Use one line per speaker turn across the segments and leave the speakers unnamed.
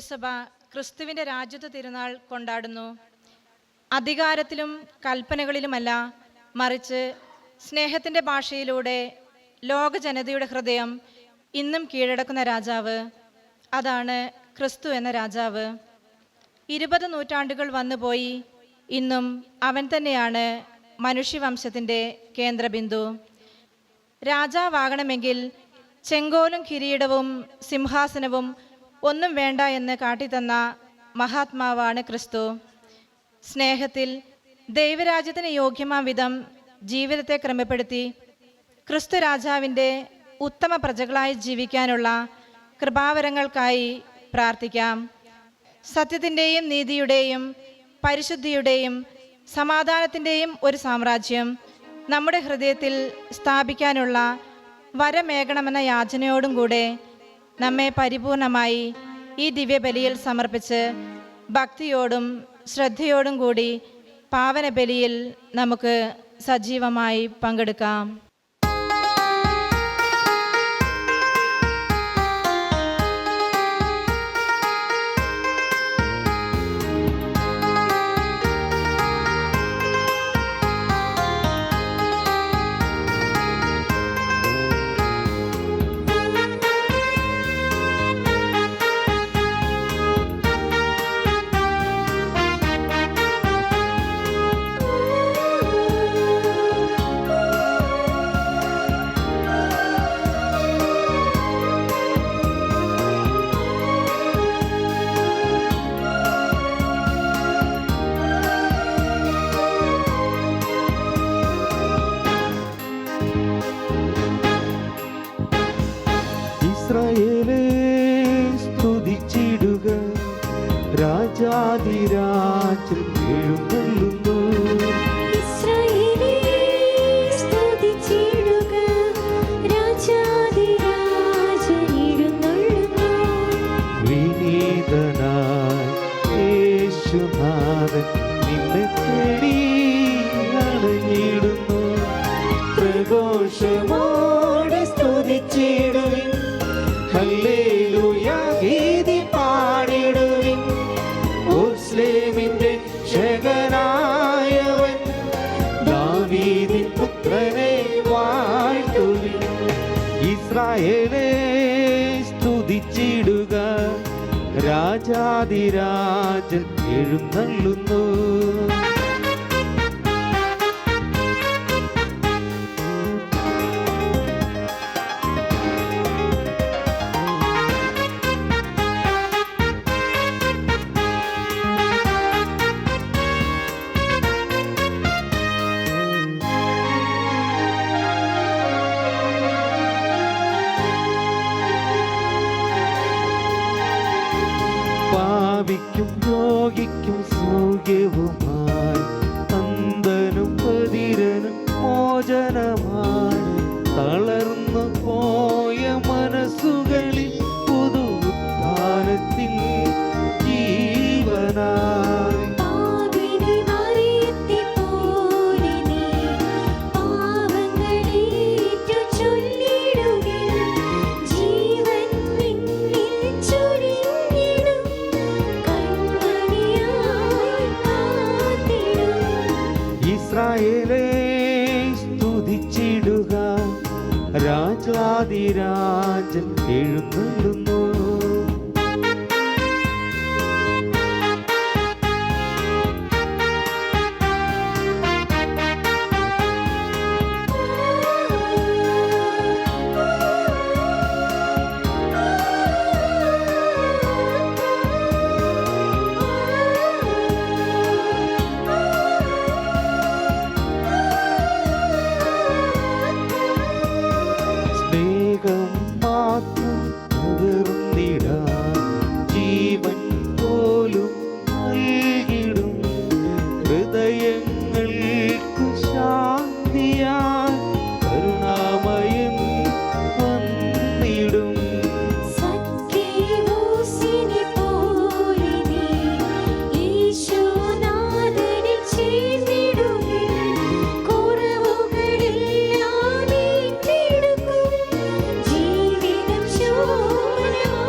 തിരുസഭ ക്രിസ്തുവിൻ്റെ രാജ്യത്വ തിരുനാൾ കൊണ്ടാടുന്നു. അധികാരത്തിലും കൽപ്പനകളിലുമല്ല, മറിച്ച് സ്നേഹത്തിൻ്റെ ഭാഷയിലൂടെ ലോക ജനതയുടെ ഹൃദയം ഇന്നും കീഴടക്കുന്ന രാജാവ്, അതാണ് ക്രിസ്തു എന്ന രാജാവ്. 20 നൂറ്റാണ്ടുകൾ വന്നുപോയി, ഇന്നും അവൻ തന്നെയാണ് മനുഷ്യവംശത്തിൻ്റെ കേന്ദ്രബിന്ദു. രാജാവാകണമെങ്കിൽ ചെങ്കോലും കിരീടവും സിംഹാസനവും ഒന്നും വേണ്ട എന്ന് കാട്ടിത്തന്ന മഹാത്മാവാണ് ക്രിസ്തു. സ്നേഹത്തിൽ ദൈവരാജ്യത്തിന് യോഗ്യമാം വിധം ജീവിതത്തെ ക്രമപ്പെടുത്തി ക്രിസ്തു രാജാവിൻ്റെ ഉത്തമ പ്രജകളായി ജീവിക്കാനുള്ള കൃപാവരങ്ങൾക്കായി പ്രാർത്ഥിക്കാം. സത്യത്തിൻ്റെയും നീതിയുടെയും പരിശുദ്ധിയുടെയും സമാധാനത്തിൻ്റെയും ഒരു സാമ്രാജ്യം നമ്മുടെ ഹൃദയത്തിൽ സ്ഥാപിക്കാനുള്ള വരമേകണമെന്ന യാചനയോടും കൂടെ നമ്മെ പരിപൂർണമായി ഈ ദിവ്യബലിയിൽ സമർപ്പിച്ച് ഭക്തിയോടും ശ്രദ്ധയോടും കൂടി പാവന ബലിയിൽ നമുക്ക് സജീവമായി പങ്കെടുക്കാം.
ഇസ്രായേലേ സ്തുതിച്ചിടുക, രാജാധിരാജൻ എഴുന്നള്ളുന്നു.
ഇസ്രായേലേ സ്തുതിച്ചിടുക, രാജാധിരാജൻ എഴുന്നള്ളുന്നു.
വിനീതനായി യേശുനാഥൻ നിന്നെ തേടി അണഞ്ഞിടുന്നു. പ്രഘോഷമോടെ സ്തുതിച്ചിടുവിൻ, ഹല്ലേലൂയ ഗീതി പാടിടുവിൻ. യെരൂശലേമിന്റെ രക്ഷകനായവൻ, ദാവീദിൻ പുത്രനെ വാഴ്ത്തുവിൻ. ഇസ്രായേലേ സ്തുതിച്ചിടുക, രാജാധിരാജൻ എഴുന്നള്ളുന്നു. പാപിക്കും രോഗിക്കും സൗഖ്യവുമായി, അന്ധനും ബധിരനും മോചനമായി, തളർന്നു പോയ മനസ്സുകളിൽ പുതുത്താനത്തിൽ ജീവനായി.
പാപിനി മറിയത്തെപ്പോലെ നീ പാവങ്ങളേറ്റു ചൊല്ലിടുകിൽ, ജീവൻ നിന്നിൽ ചൊരിഞ്ഞിടും, കൺമണിയായി കാത്തിടും.
ഇസ്രായേലേ സ്തുതിച്ചിടുക, രാജാധിരാജൻ എഴുന്നള്ളുന്നു. സ്നേഹം മാത്രം പകർന്നിടാൻ ജീവൻ പോലും നൽകിടും. ഹൃദയങ്ങൾക്കു ശാന്തിയായി കരുണാമയൻ വന്നിടും.
സഖ്യവോസിനെ പോലെ നീ ഈശോനാഥനിൽ ചേർന്നിടുകിൽ, കുറവുകളെല്ലാം ഏറ്റെടുക്കും, ജീവിതം ശോഭനമാക്കിടും.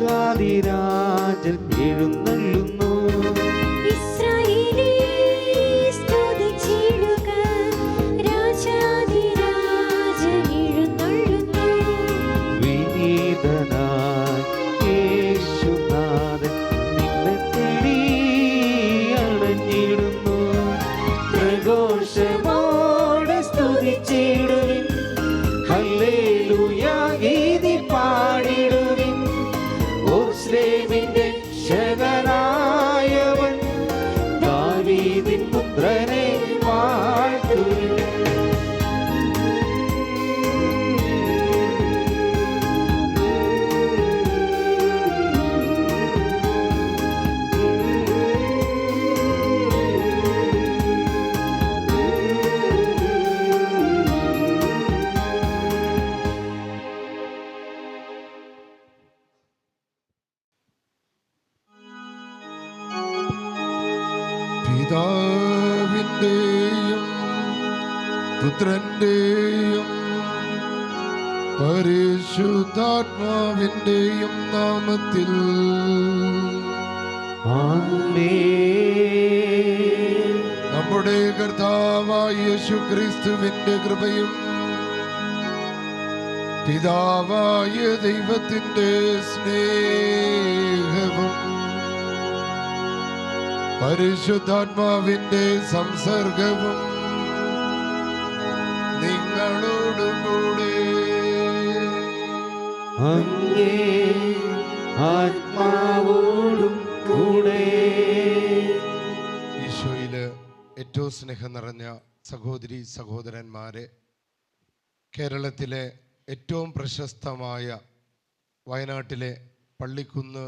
രാജാതിരാജൻ എഴുന്നള്ളുന്നു.
ഇസ്രായേലേ സ്തുതിച്ചിടുക, രാജാധിരാജൻ എഴുന്നള്ളുന്നു.
വിനീതനായി യേശുനാഥൻ നിന്നെ തേടി അണഞ്ഞിടുന്നു. പ്രഘോഷമോടെ സ്തുതിച്ചിടുവിൻ, ഹല്ലേലൂയ ഗീതി പാടിടുവിൻ. യെരൂശലേമിന്റെ രക്ഷകനായവൻ, ദാവീദിൻ പുത്രനെ വാഴ്ത്തുവിൻ.
പിതാവിന്റെയും പുത്രന്റെയും പരിശുദ്ധാത്മാവിന്റെയും നാമത്തിൽ
ആമേൻ.
നമ്മുടെ കർത്താവായ യേശുക്രിസ്തുവിന്റെ കൃപയും പിതാവായ ദൈവത്തിന്റെ സ്നേഹവും പരിശുദ്ധാത്മാവിന്റെ സംസർഗവും നിങ്ങളോടുകൂടെ.
അങ്ങേ ആത്മാവോടും കൂടെ.
ഈശോയില് ഏറ്റവും സ്നേഹം നിറഞ്ഞ സഹോദരി സഹോദരന്മാരെ, കേരളത്തിലെ ഏറ്റവും പ്രശസ്തമായ വയനാട്ടിലെ പള്ളിക്കുന്ന്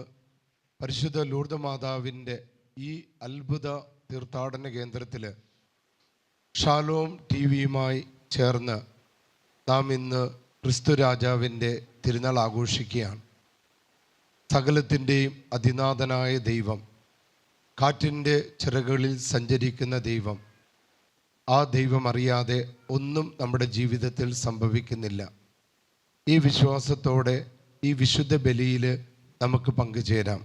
പരിശുദ്ധ ലൂർദ് മാതാവിൻ്റെ ഈ അത്ഭുത തീർത്ഥാടന കേന്ദ്രത്തിൽ ഷാലോം ടി വിയുമായി ചേർന്ന് നാം ഇന്ന് ക്രിസ്തു രാജാവിൻ്റെ തിരുനാൾ ആഘോഷിക്കുകയാണ്. സകലത്തിൻ്റെയും അതിനാഥനായ ദൈവം, കാറ്റിൻ്റെ ചിറകുകളിൽ സഞ്ചരിക്കുന്ന ദൈവം, ആ ദൈവം അറിയാതെ ഒന്നും നമ്മുടെ ജീവിതത്തിൽ സംഭവിക്കുന്നില്ല. ഈ വിശ്വാസത്തോടെ ഈ വിശുദ്ധ ബലിയിൽ നമുക്ക് പങ്കുചേരാം.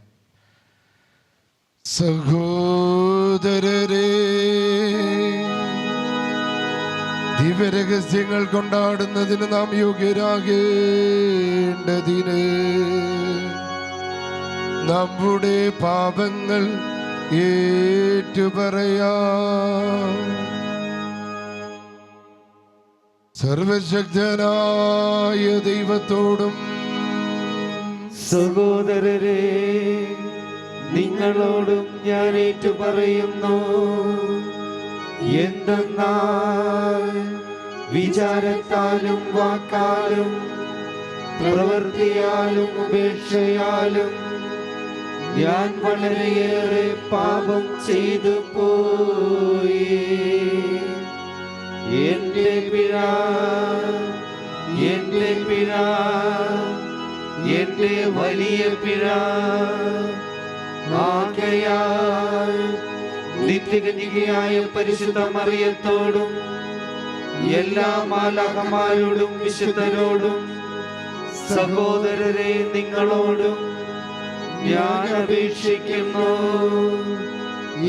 സഹോദരരേ, ദിവ്യരഹസ്യങ്ങൾ കൊണ്ടാടുന്നതിന് നാം യോഗ്യരാകേണ്ടതിന് നമ്മുടെ പാപങ്ങൾ ഏറ്റുപറയാം. സർവശക്തനായ ദൈവത്തോടും
സഹോദരരെ, നിങ്ങളോടും ഞാൻ ഏറ്റുപറയുന്നു. എന്തെന്നാൽ വിചാരത്താലും വാക്കാലും പ്രവൃത്തിയാലും ഉപേക്ഷയാലും ഞാൻ വളരെയേറെ പാപം ചെയ്തു പോയി. എന്റെ പിഴ, എന്റെ പിഴ, എന്റെ വലിയ പിഴ. ആകയാൽ നിത്യകന്യകയായ പരിശുദ്ധ മറിയത്തോടും എല്ലാ മാലാഖമാരോടും വിശുദ്ധരോടും സഹോദരരെ നിങ്ങളോടും ഞാൻ അപേക്ഷിക്കുന്നു,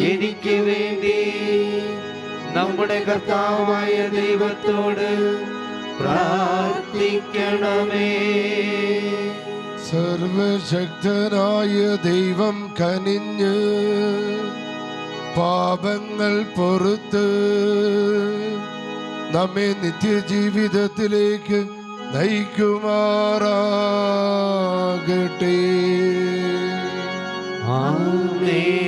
എനിക്ക് വേണ്ടി നമ്മുടെ കർത്താവായ ദൈവത്തോട് പ്രാർത്ഥിക്കണമേ.
സർവശക്തനായ ദൈവം കനിഞ്ഞ് പാപങ്ങൾ പൊറുത്ത് നമ്മെ നിത്യജീവിതത്തിലേക്ക് നയിക്കുമാറാകട്ടെ.
ആമേൻ.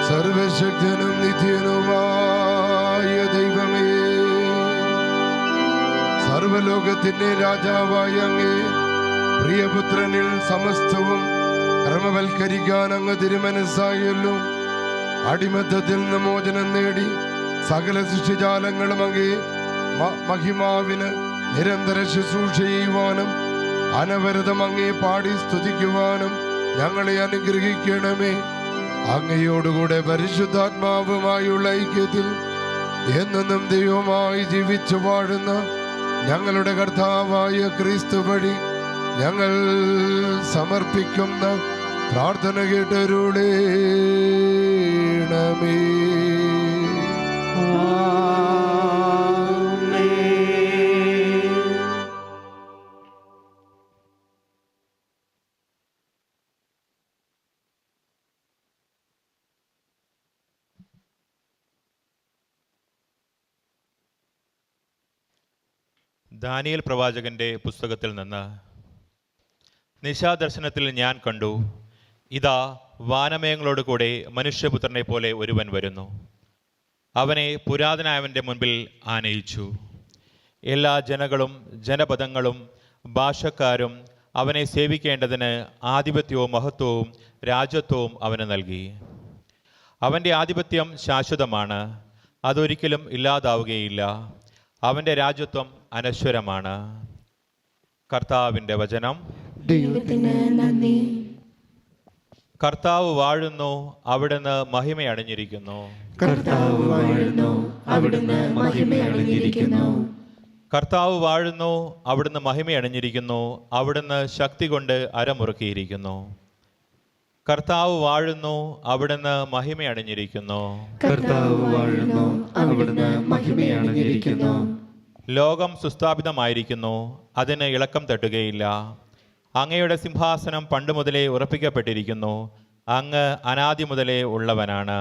സർവശക്തനും നിത്യനുമായ ദൈവമേ, സർവലോകത്തിന്റെ രാജാവായ അങ്ങേ പ്രിയപുത്രനിൽ സമസ്തവും ക്രമവൽക്കരിക്കാൻ അങ്ങ് തിരുമനസ്സായല്ലോ. അടിമത്തത്തിൽ നിന്ന് മോചനം നേടി സകല സൃഷ്ടിജാലങ്ങളും അങ്ങേ മഹിമാവിന് നിരന്തര ശുശ്രൂഷ ചെയ്യുവാനും അനവരതം അങ്ങേ പാടി സ്തുതിക്കുവാനും ഞങ്ങളെ അനുഗ്രഹിക്കണമേ. അങ്ങയോടുകൂടെ പരിശുദ്ധാത്മാവുമായുള്ള ഐക്യത്തിൽ എന്നെന്നും ദൈവമായി ജീവിച്ചു വാഴുന്ന ഞങ്ങളുടെ കർത്താവായ ക്രിസ്തു വഴി ഞങ്ങൾ സമർപ്പിക്കുന്ന പ്രാർത്ഥന കേട്ടരുളേണമേ.
ദാനിയേൽ പ്രവാചകന്റെ പുസ്തകത്തിൽ നിന്ന്. നിശാദർശനത്തിൽ ഞാൻ കണ്ടു, ഇതാ വാനമേഘങ്ങളോട് കൂടെ മനുഷ്യപുത്രനെ പോലെ ഒരുവൻ വരുന്നു. അവനെ പുരാതനായവൻ്റെ മുൻപിൽ ആനയിച്ചു. എല്ലാ ജനങ്ങളും ജനപദങ്ങളും ഭാഷക്കാരും അവനെ സേവിക്കേണ്ടതിന് ആധിപത്യവും മഹത്വവും രാജ്യത്വവും അവന് നൽകി. അവൻ്റെ ആധിപത്യം ശാശ്വതമാണ്, അതൊരിക്കലും ഇല്ലാതാവുകയില്ല. അവൻ്റെ രാജ്യത്വം അനശ്വരമാണ്. കർത്താവിൻ്റെ വചനം.
ദൈവത്തിന് നന്ദി.
കർത്താവ് വാഴുന്നു, അവിടുന്ന് മഹിമയണിഞ്ഞിരിക്കുന്നു.
കർത്താവ് വാഴുന്നു, അവിടുന്ന് മഹിമയണിഞ്ഞിരിക്കുന്നു.
കർത്താവ് വാഴുന്നു, അവിടുന്ന് മഹിമയണിഞ്ഞിരിക്കുന്നു. അവിടുന്ന് ശക്തി കൊണ്ട് അരമുറുക്കിയിരിക്കുന്നു. കർത്താവ് വാഴുന്നു, അവിടുന്ന് മഹിമയണിഞ്ഞിരിക്കുന്നു.
കർത്താവ് വാഴുന്നു, അവിടുന്ന് മഹിമയണിഞ്ഞിരിക്കുന്നു.
ലോകം സുസ്ഥാപിതമായിരിക്കുന്നു, അതിന് ഇളക്കം തട്ടുകയില്ല. അങ്ങയുടെ സിംഹാസനം പണ്ട് മുതലേ ഉറപ്പിക്കപ്പെട്ടിരിക്കുന്നു. അങ്ങ് അനാദി മുതലേ ഉള്ളവനാണ്.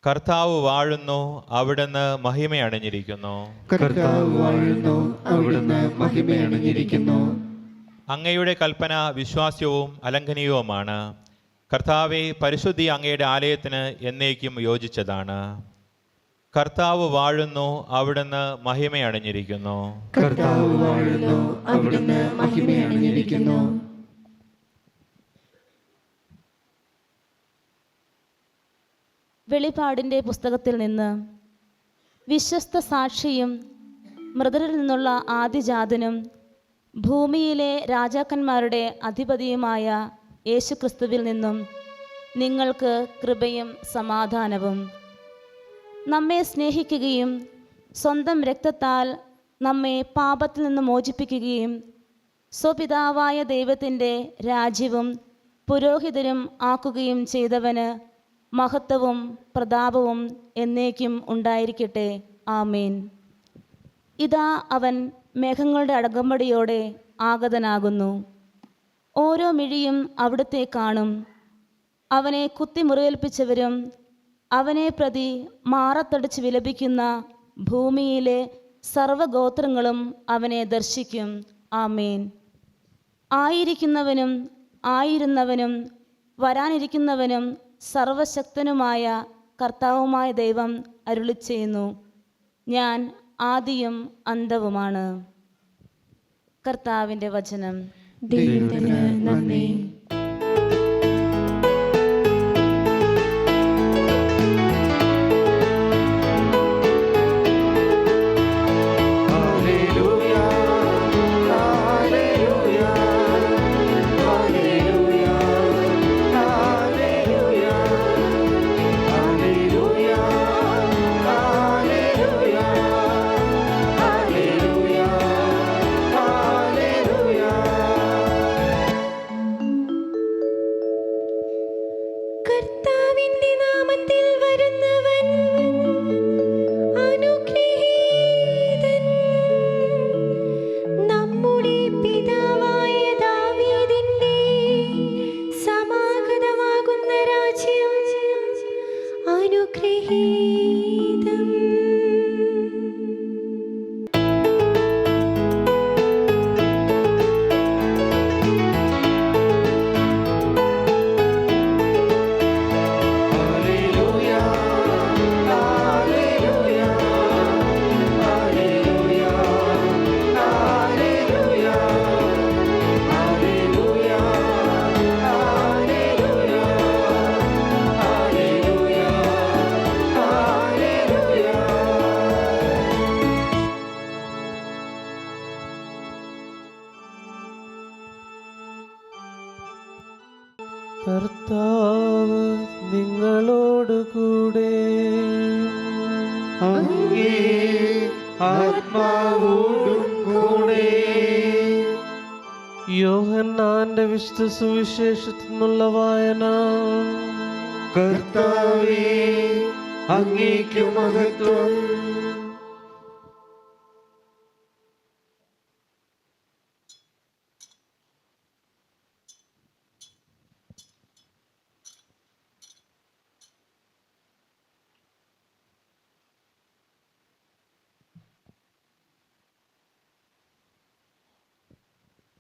കർത്താവ് വാഴുന്നു, അവിടുന്ന് മഹിമയണിഞ്ഞിരിക്കുന്നു.
കർത്താവ് വാഴുന്നു, അവിടുന്ന് മഹിമയണിഞ്ഞിരിക്കുന്നു.
അങ്ങയുടെ കൽപ്പന വിശ്വാസ്യവും അലംഘനീയവുമാണ്. കർത്താവെ, പരിശുദ്ധി അങ്ങയുടെ ആലയത്തിന് എന്നേക്കും യോജിച്ചതാണ്. കർത്താവ് വാഴുന്നു, അവിടുന്ന് മഹിമയണിഞ്ഞിരിക്കുന്നു.
കർത്താവ് വാഴുന്നു, അവിടുന്ന് മഹിമയണിഞ്ഞിരിക്കുന്നു.
വെളിപാടിൻ്റെ പുസ്തകത്തിൽ നിന്ന്. വിശ്വസ്ത സാക്ഷിയും മൃതരിൽ നിന്നുള്ള ആദിജാതനും ഭൂമിയിലെ രാജാക്കന്മാരുടെ അധിപതിയുമായ യേശുക്രിസ്തുവിൽ നിന്നും നിങ്ങൾക്ക് കൃപയും സമാധാനവും. നമ്മെ സ്നേഹിക്കുകയും സ്വന്തം രക്തത്താൽ നമ്മെ പാപത്തിൽ നിന്ന് മോചിപ്പിക്കുകയും സ്വപിതാവായ ദൈവത്തിൻ്റെ രാജ്യവും പുരോഹിതരും ആക്കുകയും ചെയ്തവന് മഹത്വവും പ്രതാപവും എന്നേക്കും ഉണ്ടായിരിക്കട്ടെ. ആമേൻ. ഇതാ അവൻ മേഘങ്ങളുടെ അടകമ്പടിയോടെ ആഗതനാകുന്നു. ഓരോ മിഴിയും അവിടുത്തെ കാണും. അവനെ കുത്തി മുറിവേൽപ്പിച്ചവരും അവനെ പ്രതി മാറത്തടിച്ച് വിലപിക്കുന്ന ഭൂമിയിലെ സർവ്വഗോത്രങ്ങളും അവനെ ദർശിക്കും. ആമേൻ. ആയിരിക്കുന്നവനും ആയിരുന്നവനും വരാനിരിക്കുന്നവനും സർവശക്തനുമായ കർത്താവുമായ ദൈവം അരുളിച്ചെയ്യുന്നു, ഞാൻ ആദിയും അന്തവുമാണ്. കർത്താവിൻ്റെ വചനം.
ദൈവത്തിന് നന്ദി.
കർത്താവ് നിങ്ങളോട് കൂടെ.
അങ്ങേ ആത്മാവോടും കൂടെ.
യോഹന്നാന്റെ വിശുദ്ധ സുവിശേഷത്തിൽ നിന്നുള്ള വായന.
കർത്താവേ, അങ്ങേക്ക് മഹത്വം.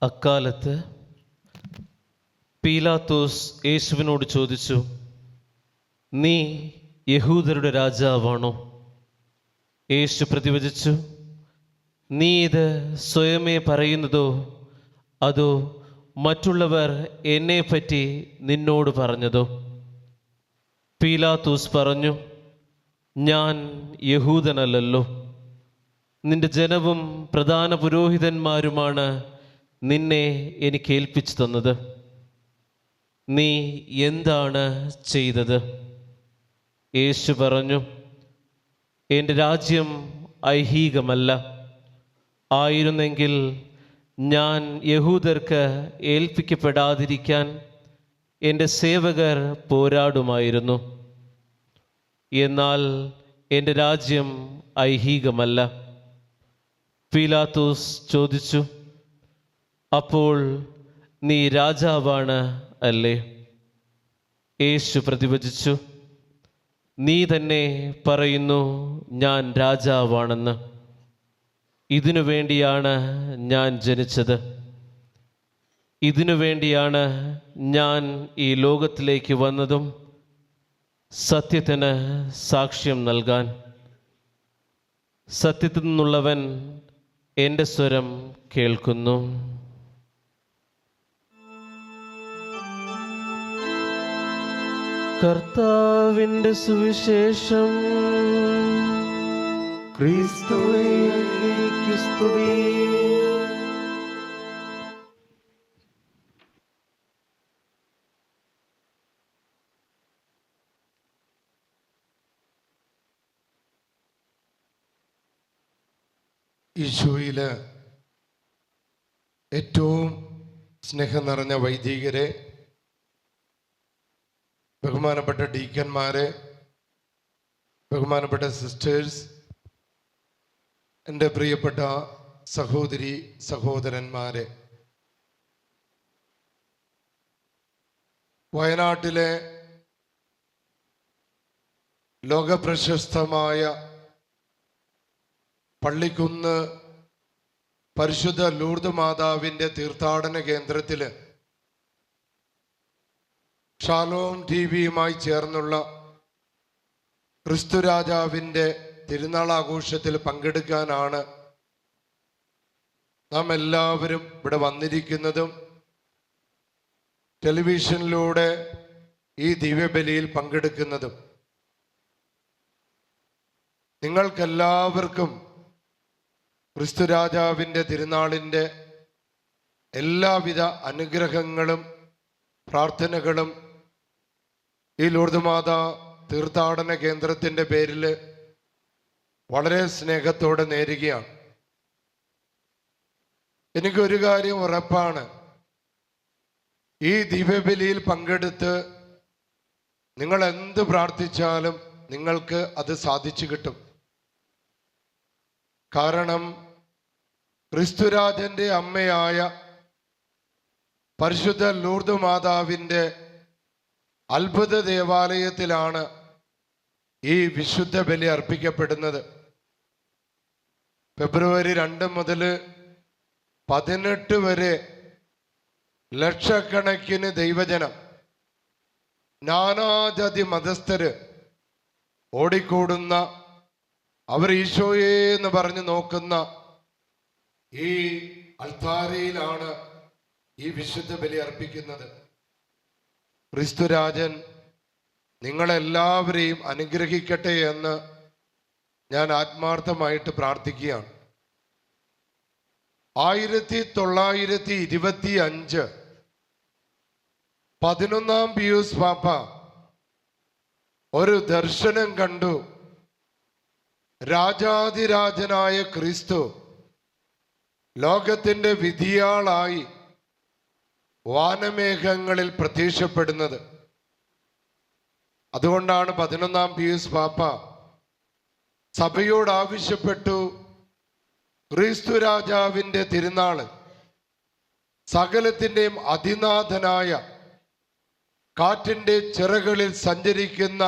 അക്കാലത്ത് പീലാത്തോസ് യേശുവിനോട് ചോദിച്ചു, നീ യഹൂദരുടെ രാജാവാണോ? യേശു പ്രതിവചിച്ചു, നീ ഇത് സ്വയമേ പറയുന്നതോ അതോ മറ്റുള്ളവർ എന്നെപ്പറ്റി നിന്നോട് പറഞ്ഞതോ? പീലാത്തോസ് പറഞ്ഞു, ഞാൻ യഹൂദനല്ലല്ലോ. നിന്റെ ജനവും പ്രധാന പുരോഹിതന്മാരുമാണ് നിന്നെ എനിക്ക് ഏൽപ്പിച്ചു തന്നത്. നീ എന്താണ് ചെയ്തത്? യേശു പറഞ്ഞു, എൻ്റെ രാജ്യം ഐഹികമല്ല. ആയിരുന്നെങ്കിൽ ഞാൻ യഹൂദർക്ക് ഏൽപ്പിക്കപ്പെടാതിരിക്കാൻ എൻ്റെ സേവകർ പോരാടുമായിരുന്നു. എന്നാൽ എൻ്റെ രാജ്യം ഐഹികമല്ല. പീലാത്തോസ് ചോദിച്ചു, അപ്പോൾ നീ രാജാവാണ് അല്ലേ? യേശു പ്രതിവചിച്ചു, നീ തന്നെ പറയുന്നു ഞാൻ രാജാവാണെന്ന്. ഇതിനു വേണ്ടിയാണ് ഞാൻ ജനിച്ചത്. ഇതിനു വേണ്ടിയാണ് ഞാൻ ഈ ലോകത്തിലേക്ക് വന്നതും സത്യത്തിന് സാക്ഷ്യം നൽകാൻ. സത്യത്തിൽ നിന്നുള്ളവൻ എൻ്റെ സ്വരം കേൾക്കുന്നു. കർത്താവിൻ്റെ സുവിശേഷം.
ക്രിസ്തുവേ, അങ്ങേക്ക് സ്തുതി.
ഈശോയില് ഏറ്റവും സ്നേഹം നിറഞ്ഞ വൈദികരെ, ബഹുമാനപ്പെട്ട ഡീക്കന്മാരെ, ബഹുമാനപ്പെട്ട സിസ്റ്റേഴ്സ്, എൻ്റെ പ്രിയപ്പെട്ട സഹോദരി സഹോദരന്മാരെ, വയനാട്ടിലെ ലോകപ്രശസ്തമായ പള്ളിക്കുന്ന് പരിശുദ്ധ ലൂർദ് മാതാവിൻ്റെ തീർത്ഥാടന കേന്ദ്രത്തിൽ ഷാലോം ടിവിയുമായി ചേർന്നുള്ള ക്രിസ്തു രാജാവിൻ്റെ തിരുനാൾ ആഘോഷത്തിൽ പങ്കെടുക്കാനാണ് നാം എല്ലാവരും ഇവിടെ വന്നിരിക്കുന്നതും ടെലിവിഷനിലൂടെ ഈ ദിവ്യബലിയിൽ പങ്കെടുക്കുന്നതും. നിങ്ങൾക്കെല്ലാവർക്കും ക്രിസ്തു രാജാവിൻ്റെ തിരുനാളിൻ്റെ എല്ലാവിധ അനുഗ്രഹങ്ങളും പ്രാർത്ഥനകളും ഈ ലൂർദ് മാതാ തീർത്ഥാടന കേന്ദ്രത്തിൻ്റെ പേരിൽ വളരെ സ്നേഹത്തോടെ നേരുകയാണ്. എനിക്കൊരു കാര്യം ഉറപ്പാണ്, ഈ ദിവ്യബലിയിൽ പങ്കെടുത്ത് നിങ്ങൾ എന്ത് പ്രാർത്ഥിച്ചാലും നിങ്ങൾക്ക് അത് സാധിച്ചു കിട്ടും. കാരണം ക്രിസ്തുരാജന്റെ അമ്മയായ പരിശുദ്ധ ലൂർദ് മാതാവിൻ്റെ അത്ഭുത ദേവാലയത്തിലാണ് ഈ വിശുദ്ധ ബലി അർപ്പിക്കപ്പെടുന്നത്. ഫെബ്രുവരി 2 മുതൽ 18 വരെ ലക്ഷക്കണക്കിന് ദൈവജനം, നാനാജാതി മതസ്ഥര് ഓടിക്കൂടുന്ന, അവർ ഈശോയെ എന്ന് പറഞ്ഞ് നോക്കുന്ന ഈ അൾത്താരയിലാണ് ഈ വിശുദ്ധ ബലി അർപ്പിക്കുന്നത്. ക്രിസ്തുരാജൻ നിങ്ങളെല്ലാവരെയും അനുഗ്രഹിക്കട്ടെ എന്ന് ഞാൻ ആത്മാർത്ഥമായിട്ട് പ്രാർത്ഥിക്കുകയാണ്. 1925 11-ാം പിയൂസ് പാപ്പ ഒരു ദർശനം കണ്ടു. രാജാതിരാജനായ ക്രിസ്തു ലോകത്തിന്റെ വിധിയാളായി വാനമേഘങ്ങളിൽ പ്രത്യക്ഷപ്പെടുന്നത്. അതുകൊണ്ടാണ് 11-ാം പിയൂസ് പാപ്പ സഭയോട് ആവശ്യപ്പെട്ടു, ക്രിസ്തു രാജാവിൻ്റെ തിരുനാള്, സകലത്തിൻ്റെയും അതിനാഥനായ കാറ്റിൻ്റെ ചിറകളിൽ സഞ്ചരിക്കുന്ന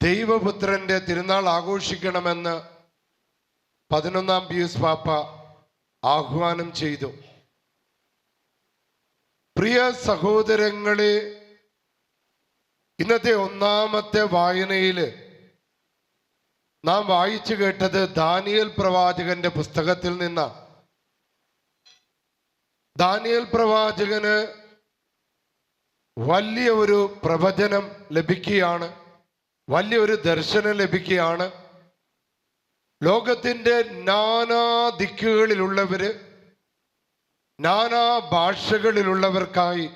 ദൈവപുത്രന്റെ തിരുനാൾ ആഘോഷിക്കണമെന്ന് 11-ാം പിയൂസ് പാപ്പ ആഹ്വാനം ചെയ്തു. പ്രിയ സഹോദരങ്ങളെ, ഇന്നത്തെ ഒന്നാമത്തെ വായനയിൽ നാം വായിച്ചു കേട്ടത് ദാനിയേൽ പ്രവാചകന്റെ പുസ്തകത്തിൽ നിന്നാണ്. ദാനിയേൽ പ്രവാചകന് വലിയ ഒരു പ്രവചനം ലഭിക്കുകയാണ്, വലിയൊരു ദർശനം ലഭിക്കുകയാണ്. ലോകത്തിൻ്റെ നാനാ ദിക്കുകളിലുള്ളവര്, നാനാ ഭാഷകളിലുള്ളവർക്കായി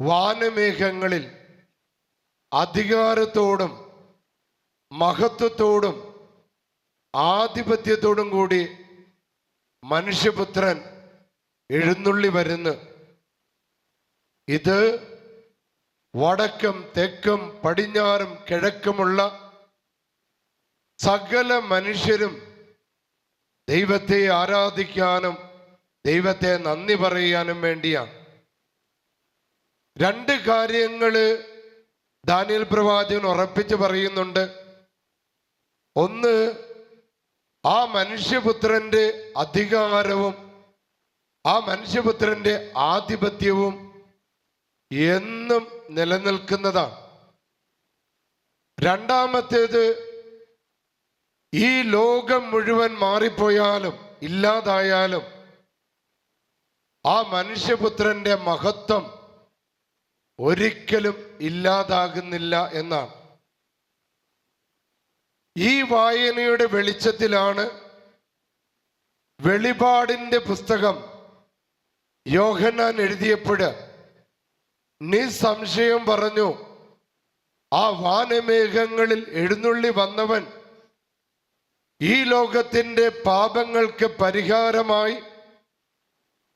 വാനമേഘങ്ങളിൽ അധികാരത്തോടും മഹത്വത്തോടും ആധിപത്യത്തോടും കൂടി മനുഷ്യപുത്രൻ എഴുന്നള്ളി വരുന്നു. ഇത് വടക്കും തെക്കും പടിഞ്ഞാറും കിഴക്കുമുള്ള സകല മനുഷ്യരും ദൈവത്തെ ആരാധിക്കാനും ദൈവത്തെ നന്ദി പറയാനും വേണ്ടിയാണ്. രണ്ട് കാര്യങ്ങള് ദാനിയേൽ പ്രവാചകൻ ഉറപ്പിച്ച് പറയുന്നുണ്ട്. ഒന്ന്, ആ മനുഷ്യപുത്രന്റെ അധികാരവും ആ മനുഷ്യപുത്രന്റെ ആധിപത്യവും എന്നും നിലനിൽക്കുന്നതാണ്. രണ്ടാമത്തേത്, ഈ ലോകം മുഴുവൻ മാറിപ്പോയാലും ഇല്ലാതായാലും ആ മനുഷ്യപുത്രന്റെ മഹത്വം ഒരിക്കലും ഇല്ലാതാകുന്നില്ല എന്നാണ്. ഈ വായനയുടെ വെളിച്ചത്തിലാണ് വെളിപാടിന്റെ പുസ്തകം യോഹന്നാൻ എഴുതിയപ്പോൾ നിസ്സംശയം പറഞ്ഞു, ആ വാനമേഘങ്ങളിൽ എഴുന്നള്ളി വന്നവൻ ഈ ലോകത്തിന്റെ പാപങ്ങൾക്ക് പരിഹാരമായി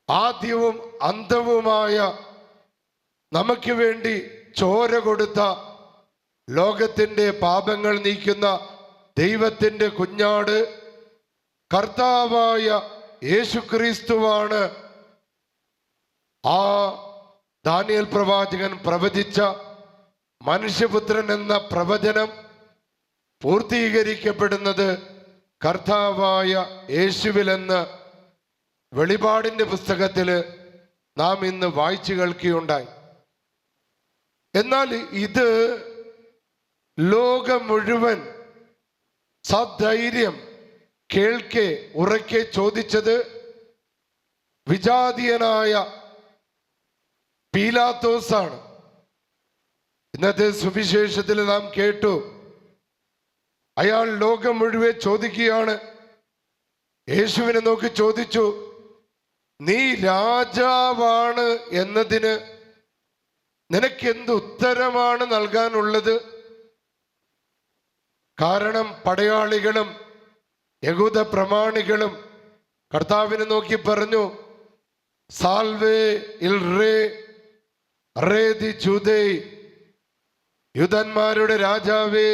ആദ്യവും അന്തവുമായ നമുക്ക് വേണ്ടി ചോര കൊടുത്ത, ലോകത്തിന്റെ പാപങ്ങൾ നീക്കുന്ന ദൈവത്തിന്റെ കുഞ്ഞാട് കർത്താവായ യേശുക്രിസ്തുവാണ്. ആ ദാനിയേൽ പ്രവാചകൻ പ്രവചിച്ച മനുഷ്യപുത്രൻ എന്ന പ്രവചനം പൂർത്തീകരിക്കപ്പെടുന്നത് കർത്താവായ യേശുവിലെന്ന് വെളിപാടിന്റെ പുസ്തകത്തില് നാം ഇന്ന് വായിച്ചു കേൾക്കുകയുണ്ടായി. എന്നാൽ ഇത് ലോകം മുഴുവൻ സധൈര്യം കേൾക്കെ ഉറക്കെ ചോദിച്ചത് വിജാതീയനായ പീലാത്തോസാണ്. ഇന്നത്തെ സുവിശേഷത്തിൽ നാം കേട്ടു, അയാൾ ലോകം മുഴുവൻ ചോദിക്കുകയാണ്. യേശുവിനെ നോക്കി ചോദിച്ചു, നീ രാജാവാണ് എന്നതിന് നിനക്ക് എന്ത് ഉത്തരമാണ് നൽകാനുള്ളത്? കാരണം പടയാളികളും യഹൂദ പ്രമാണികളും കർത്താവിനെ നോക്കി പറഞ്ഞു, സാൽവേ ഇൽ റേ റേ ദി ജൂദേ, യൂദന്മാരുടെ രാജാവേ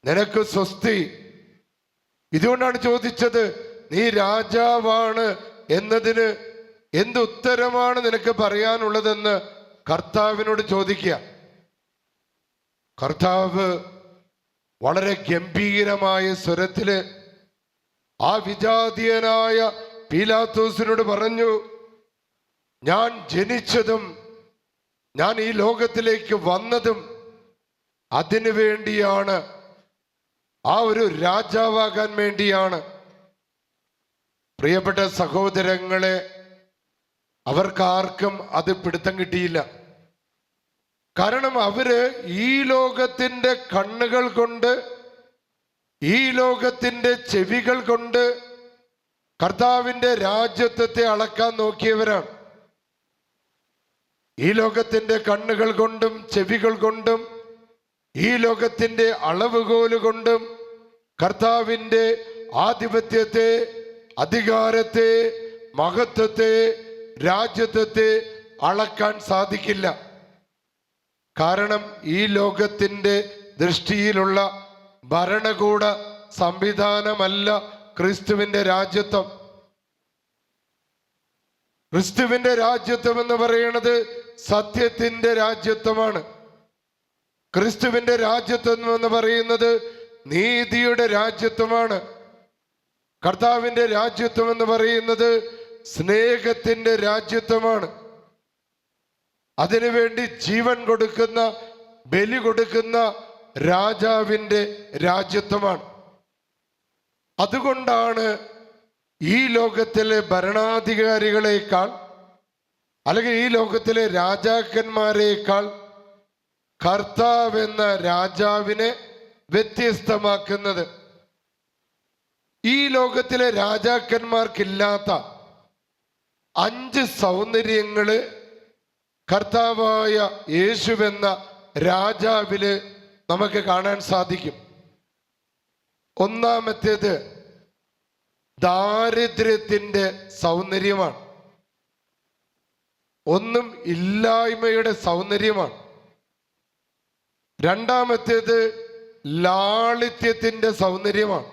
നിനക്ക് സ്വസ്തി. ഇതുകൊണ്ടാണ് ചോദിച്ചത്, നീ രാജാവാണ് എന്നതിന് എന്ത് ഉത്തരമാണ് നിനക്ക് പറയാനുള്ളതെന്ന് കർത്താവിനോട് ചോദിക്കുക. കർത്താവ് വളരെ ഗംഭീരമായ സ്വരത്തില് ആ വിജാതീയനായ പീലാത്തോസിനോട് പറഞ്ഞു, ഞാൻ ജനിച്ചതും ഞാൻ ഈ ലോകത്തിലേക്ക് വന്നതും അതിനു വേണ്ടിയാണ്, ആ ഒരു രാജാവാകാൻ വേണ്ടിയാണ്. പ്രിയപ്പെട്ട സഹോദരങ്ങളെ, അവർക്കാർക്കും അത് പിടുത്തം കിട്ടിയില്ല. കാരണം അവര് ഈ ലോകത്തിന്റെ കണ്ണുകൾ കൊണ്ട്, ഈ ലോകത്തിന്റെ ചെവികൾ കൊണ്ട് കർത്താവിന്റെ രാജ്യത്വത്തെ അളക്കാൻ നോക്കിയവരാണ്. ഈ ലോകത്തിൻ്റെ കണ്ണുകൾ കൊണ്ടും ചെവികൾ കൊണ്ടും ഈ ലോകത്തിൻ്റെ അളവുകോല് കൊണ്ടും കർത്താവിൻ്റെ ആധിപത്യത്തെ, അധികാരത്തെ, മഹത്വത്തെ, രാജ്യത്വത്തെ അളക്കാൻ സാധിക്കില്ല. കാരണം ഈ ലോകത്തിൻ്റെ ദൃഷ്ടിയിലുള്ള ഭരണകൂട സംവിധാനമല്ല ക്രിസ്തുവിൻ്റെ രാജ്യത്വം. ക്രിസ്തുവിൻ്റെ രാജ്യത്വം എന്ന് പറയുന്നത് സത്യത്തിൻ്റെ രാജ്യത്വമാണ്. ക്രിസ്തുവിൻ്റെ രാജ്യത്വം എന്ന് പറയുന്നത് നീതിയുടെ രാജ്യത്വമാണ്. കർത്താവിൻ്റെ രാജ്യത്വം എന്ന് പറയുന്നത് സ്നേഹത്തിൻ്റെ രാജ്യത്വമാണ്. അതിനുവേണ്ടി ജീവൻ കൊടുക്കുന്ന, ബലി കൊടുക്കുന്ന രാജാവിൻ്റെ രാജ്യത്വമാണ്. അതുകൊണ്ടാണ് ഈ ലോകത്തിലെ ഭരണാധികാരികളെക്കാൾ, അല്ലെങ്കിൽ ഈ ലോകത്തിലെ രാജാക്കന്മാരെക്കാൾ കർത്താവ് എന്ന രാജാവിനെ വ്യത്യസ്തമാക്കുന്നത്. ഈ ലോകത്തിലെ രാജാക്കന്മാർക്കില്ലാത്ത 5 സൗന്ദര്യങ്ങള് കർത്താവായ യേശുവെന്ന രാജാവില് നമുക്ക് കാണാൻ സാധിക്കും. ഒന്നാമത്തേത് ദാരിദ്ര്യത്തിൻ്റെ സൗന്ദര്യമാണ്. ഒന്നും ഇല്ലായ്മയുടെ സൗന്ദര്യമാണ്. രണ്ടാമത്തേത് ലാളിത്യത്തിൻ്റെ സൗന്ദര്യമാണ്.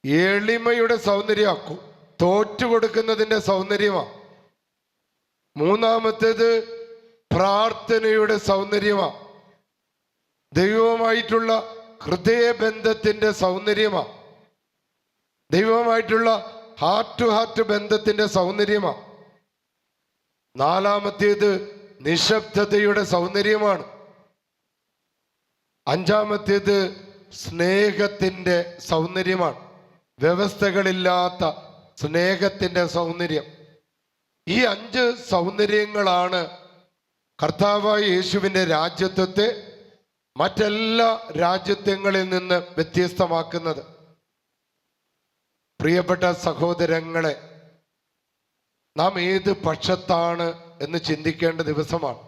എളിമയുടെ സൗന്ദര്യമാക്കും, തോറ്റുകൊടുക്കുന്നതിൻ്റെ സൗന്ദര്യമാണ്. മൂന്നാമത്തേത് പ്രാർത്ഥനയുടെ സൗന്ദര്യമാണ്. ദൈവവുമായിട്ടുള്ള ഹൃദയബന്ധത്തിൻ്റെ സൗന്ദര്യമാണ്. ദൈവവുമായിട്ടുള്ള ഹാർട്ട് ടു ഹാർട്ട് ബന്ധത്തിൻ്റെ സൗന്ദര്യമാണ്. നാലാമത്തേത് നിശബ്ദതയുടെ സൗന്ദര്യമാണ്. അഞ്ചാമത്തേത് സ്നേഹത്തിൻ്റെ സൗന്ദര്യമാണ്. വ്യവസ്ഥകളില്ലാത്ത സ്നേഹത്തിൻ്റെ സൗന്ദര്യം. ഈ 5 സൗന്ദര്യങ്ങളാണ് കർത്താവായ യേശുവിൻ്റെ രാജ്യത്വത്തെ മറ്റെല്ലാ രാജ്യത്വങ്ങളിൽ നിന്ന് വ്യത്യസ്തമാക്കുന്നത്. പ്രിയപ്പെട്ട സഹോദരങ്ങളെ, നാം ഏത് പക്ഷത്താണ് എന്ന് ചിന്തിക്കേണ്ട ദിവസമാണ്.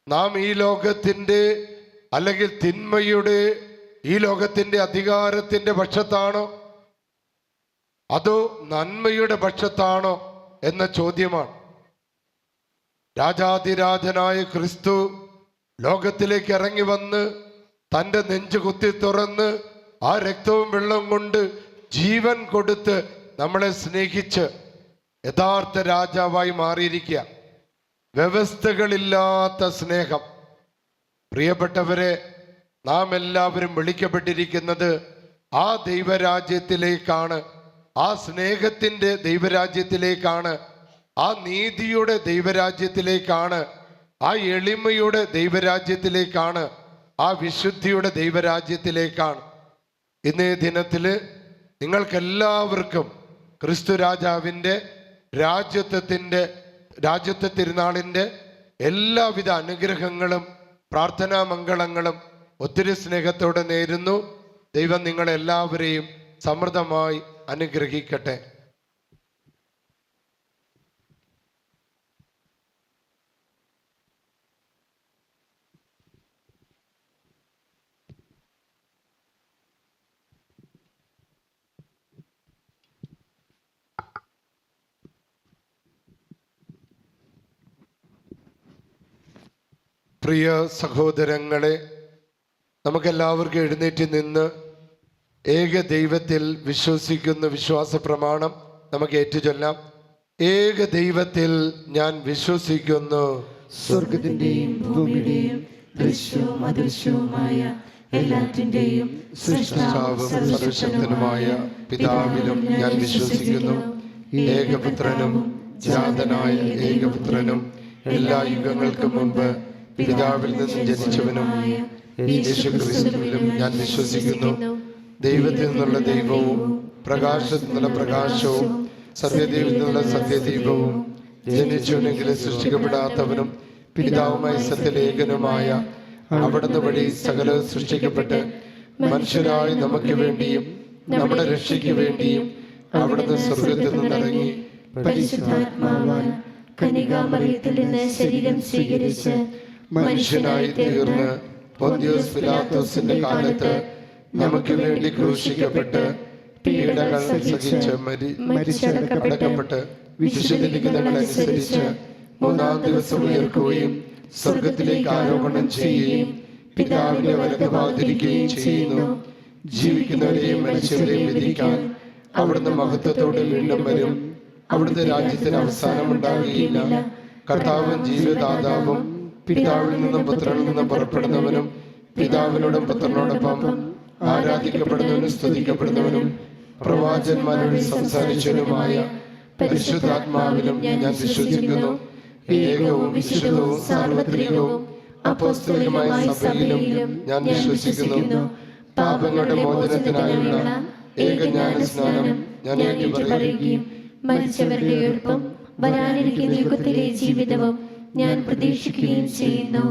നാം ഈ ലോകത്തിൻ്റെ, അല്ലെങ്കിൽ തിന്മയുടെ, ഈ ലോകത്തിൻ്റെ അധികാരത്തിൻ്റെ പക്ഷത്താണോ അതോ നന്മയുടെ പക്ഷത്താണോ എന്ന ചോദ്യമാണ്. രാജാതിരാജനായ ക്രിസ്തു ലോകത്തിലേക്ക് ഇറങ്ങി വന്ന് തൻ്റെ നെഞ്ചു കുത്തി തുറന്ന് ആ രക്തവും വെള്ളവും കൊണ്ട് ജീവൻ കൊടുത്ത് നമ്മളെ സ്നേഹിച്ച് യഥാർത്ഥ രാജാവായി മാറിയിരിക്കുക. വ്യവസ്ഥകളില്ലാത്ത സ്നേഹം. പ്രിയപ്പെട്ടവരെ, നാം എല്ലാവരും വിളിക്കപ്പെട്ടിരിക്കുന്നത് ആ ദൈവരാജ്യത്തിലേക്കാണ്, ആ സ്നേഹത്തിൻ്റെ ദൈവരാജ്യത്തിലേക്കാണ്, ആ നീതിയുടെ ദൈവരാജ്യത്തിലേക്കാണ്, ആ എളിമയുടെ ദൈവരാജ്യത്തിലേക്കാണ്, ആ വിശുദ്ധിയുടെ ദൈവരാജ്യത്തിലേക്കാണ്. ഇന്നേ ദിനത്തില് നിങ്ങൾക്കെല്ലാവർക്കും ക്രിസ്തു രാജാവിൻ്റെ രാജ്യത്വ തിരുനാളിൻ്റെ എല്ലാവിധ അനുഗ്രഹങ്ങളും പ്രാർത്ഥനാ മംഗളങ്ങളും ഒത്തിരി സ്നേഹത്തോടെ നേരുന്നു. ദൈവം നിങ്ങളെല്ലാവരെയും സമൃദ്ധമായി അനുഗ്രഹിക്കട്ടെ. പ്രിയ സഹോദരങ്ങളെ, നമുക്കെല്ലാവർക്കും എഴുന്നേറ്റ് നിന്ന് ഏക ദൈവത്തിൽ വിശ്വസിക്കുന്ന വിശ്വാസ പ്രമാണം നമുക്ക് ഏറ്റുചൊല്ലാം. ഏക ദൈവത്തിൽ ഞാൻ വിശ്വസിക്കുന്നു.
സ്വർഗത്തിന്റെയും ഭൂമിയുടെയും ദൃശ്യവും അദൃശ്യവുമായ എല്ലാറ്റിന്റെയും
സൃഷ്ടാവും സർവശക്തനുമായ പിതാവിലും ഞാൻ വിശ്വസിക്കുന്നു. ഏകപുത്രനും ജാതനായ ഏകപുത്രനും എല്ലാ യുഗങ്ങൾക്കും മുമ്പ് പിതാവിൽ നിന്നും ജനിച്ചവനും യേശുക്രിസ്തുവിലും ഞാൻ വിശ്വസിക്കുന്നു. ദൈവത്തിൽ നിന്നുള്ള ദൈവവും പ്രകാശത്തിൽ നിന്നുള്ള പ്രകാശവും സത്യദൈവത്തിൽ നിന്നുള്ള സത്യദൈവവും ജനിച്ചവനെങ്കിലും സൃഷ്ടിക്കപ്പെടാത്തവനും പിതാവുമായ സത്യലേഖനുമായ അവിടുന്ന് വഴി സകല സൃഷ്ടിക്കപ്പെട്ട് മനുഷ്യരായി നമുക്ക് വേണ്ടിയും നമ്മുടെ രക്ഷയ്ക്ക് വേണ്ടിയും അവിടുന്ന് സ്വർഗത്തിൽ നിന്നിറങ്ങി
പരിശുദ്ധാത്മാവാൻ കന്യകാമറിയത്തിൽ നിന്ന് ശരീരം സ്വീകരിച്ച്
മനുഷ്യനായി തീർന്ന് പൊന്തിയോസ് പിലാത്തോസിന്റെ കാലത്ത് നമുക്ക് വേണ്ടി ക്രൂശിക്കപ്പെട്ട് പീഡകൾ സഹിച്ച് മരിച്ചടക്കപ്പെട്ട് വിശുദ്ധ ലിഖിതങ്ങളനുസരിച്ച് മൂന്നാം ദിവസം ഉയർക്കുകയും സ്വർഗത്തിലേക്ക് ആരോഹണം ചെയ്യുകയും പിതാവിന്റെ വലതുഭാഗത്തിരിക്കുകയും ചെയ്യുന്നു. ജീവിക്കുന്നവരെയും മരിച്ചവരെയും വിധിക്കാൻ അവിടുന്ന് മഹത്വത്തോടെ വീണ്ടും വരും. അവിടുത്തെ രാജ്യത്തിന് അവസാനമുണ്ടാകുകയില്ല. കർത്താവും ജീവദാതാവും പിതാവിൽ നിന്നും പുത്രനിൽ നിന്നും പുറപ്പെടുന്നവനും പിതാവിനോടും പുത്രനോടൊപ്പം ആരാധിക്കപ്പെടുന്നവനും സ്തുതിക്കപ്പെടുന്നവനും പ്രവാചകന്മാരോട് സംസാരിച്ചവനുമായ പരിശുദ്ധാത്മാവിലും ഞാൻ വിശ്വസിക്കുന്നു. ഏകവും വിശുദ്ധവും സാർവത്രികവും അപ്പോസ്തലികമായ സഭയിലും ഞാൻ വിശ്വസിക്കുന്നു. പാപങ്ങളുടെ മോചനത്തിനായുള്ള ഏകജ്ഞാന സ്നാനം ഞാൻ ഏറ്റുപറയുകയും
മരിച്ചവരുടെ ഉയർപ്പും വരാനിരിക്കുന്ന യുഗത്തിലെ ജീവിതവും ഞാൻ പ്രതീക്ഷിക്കുകയും ചെയ്യുന്നു.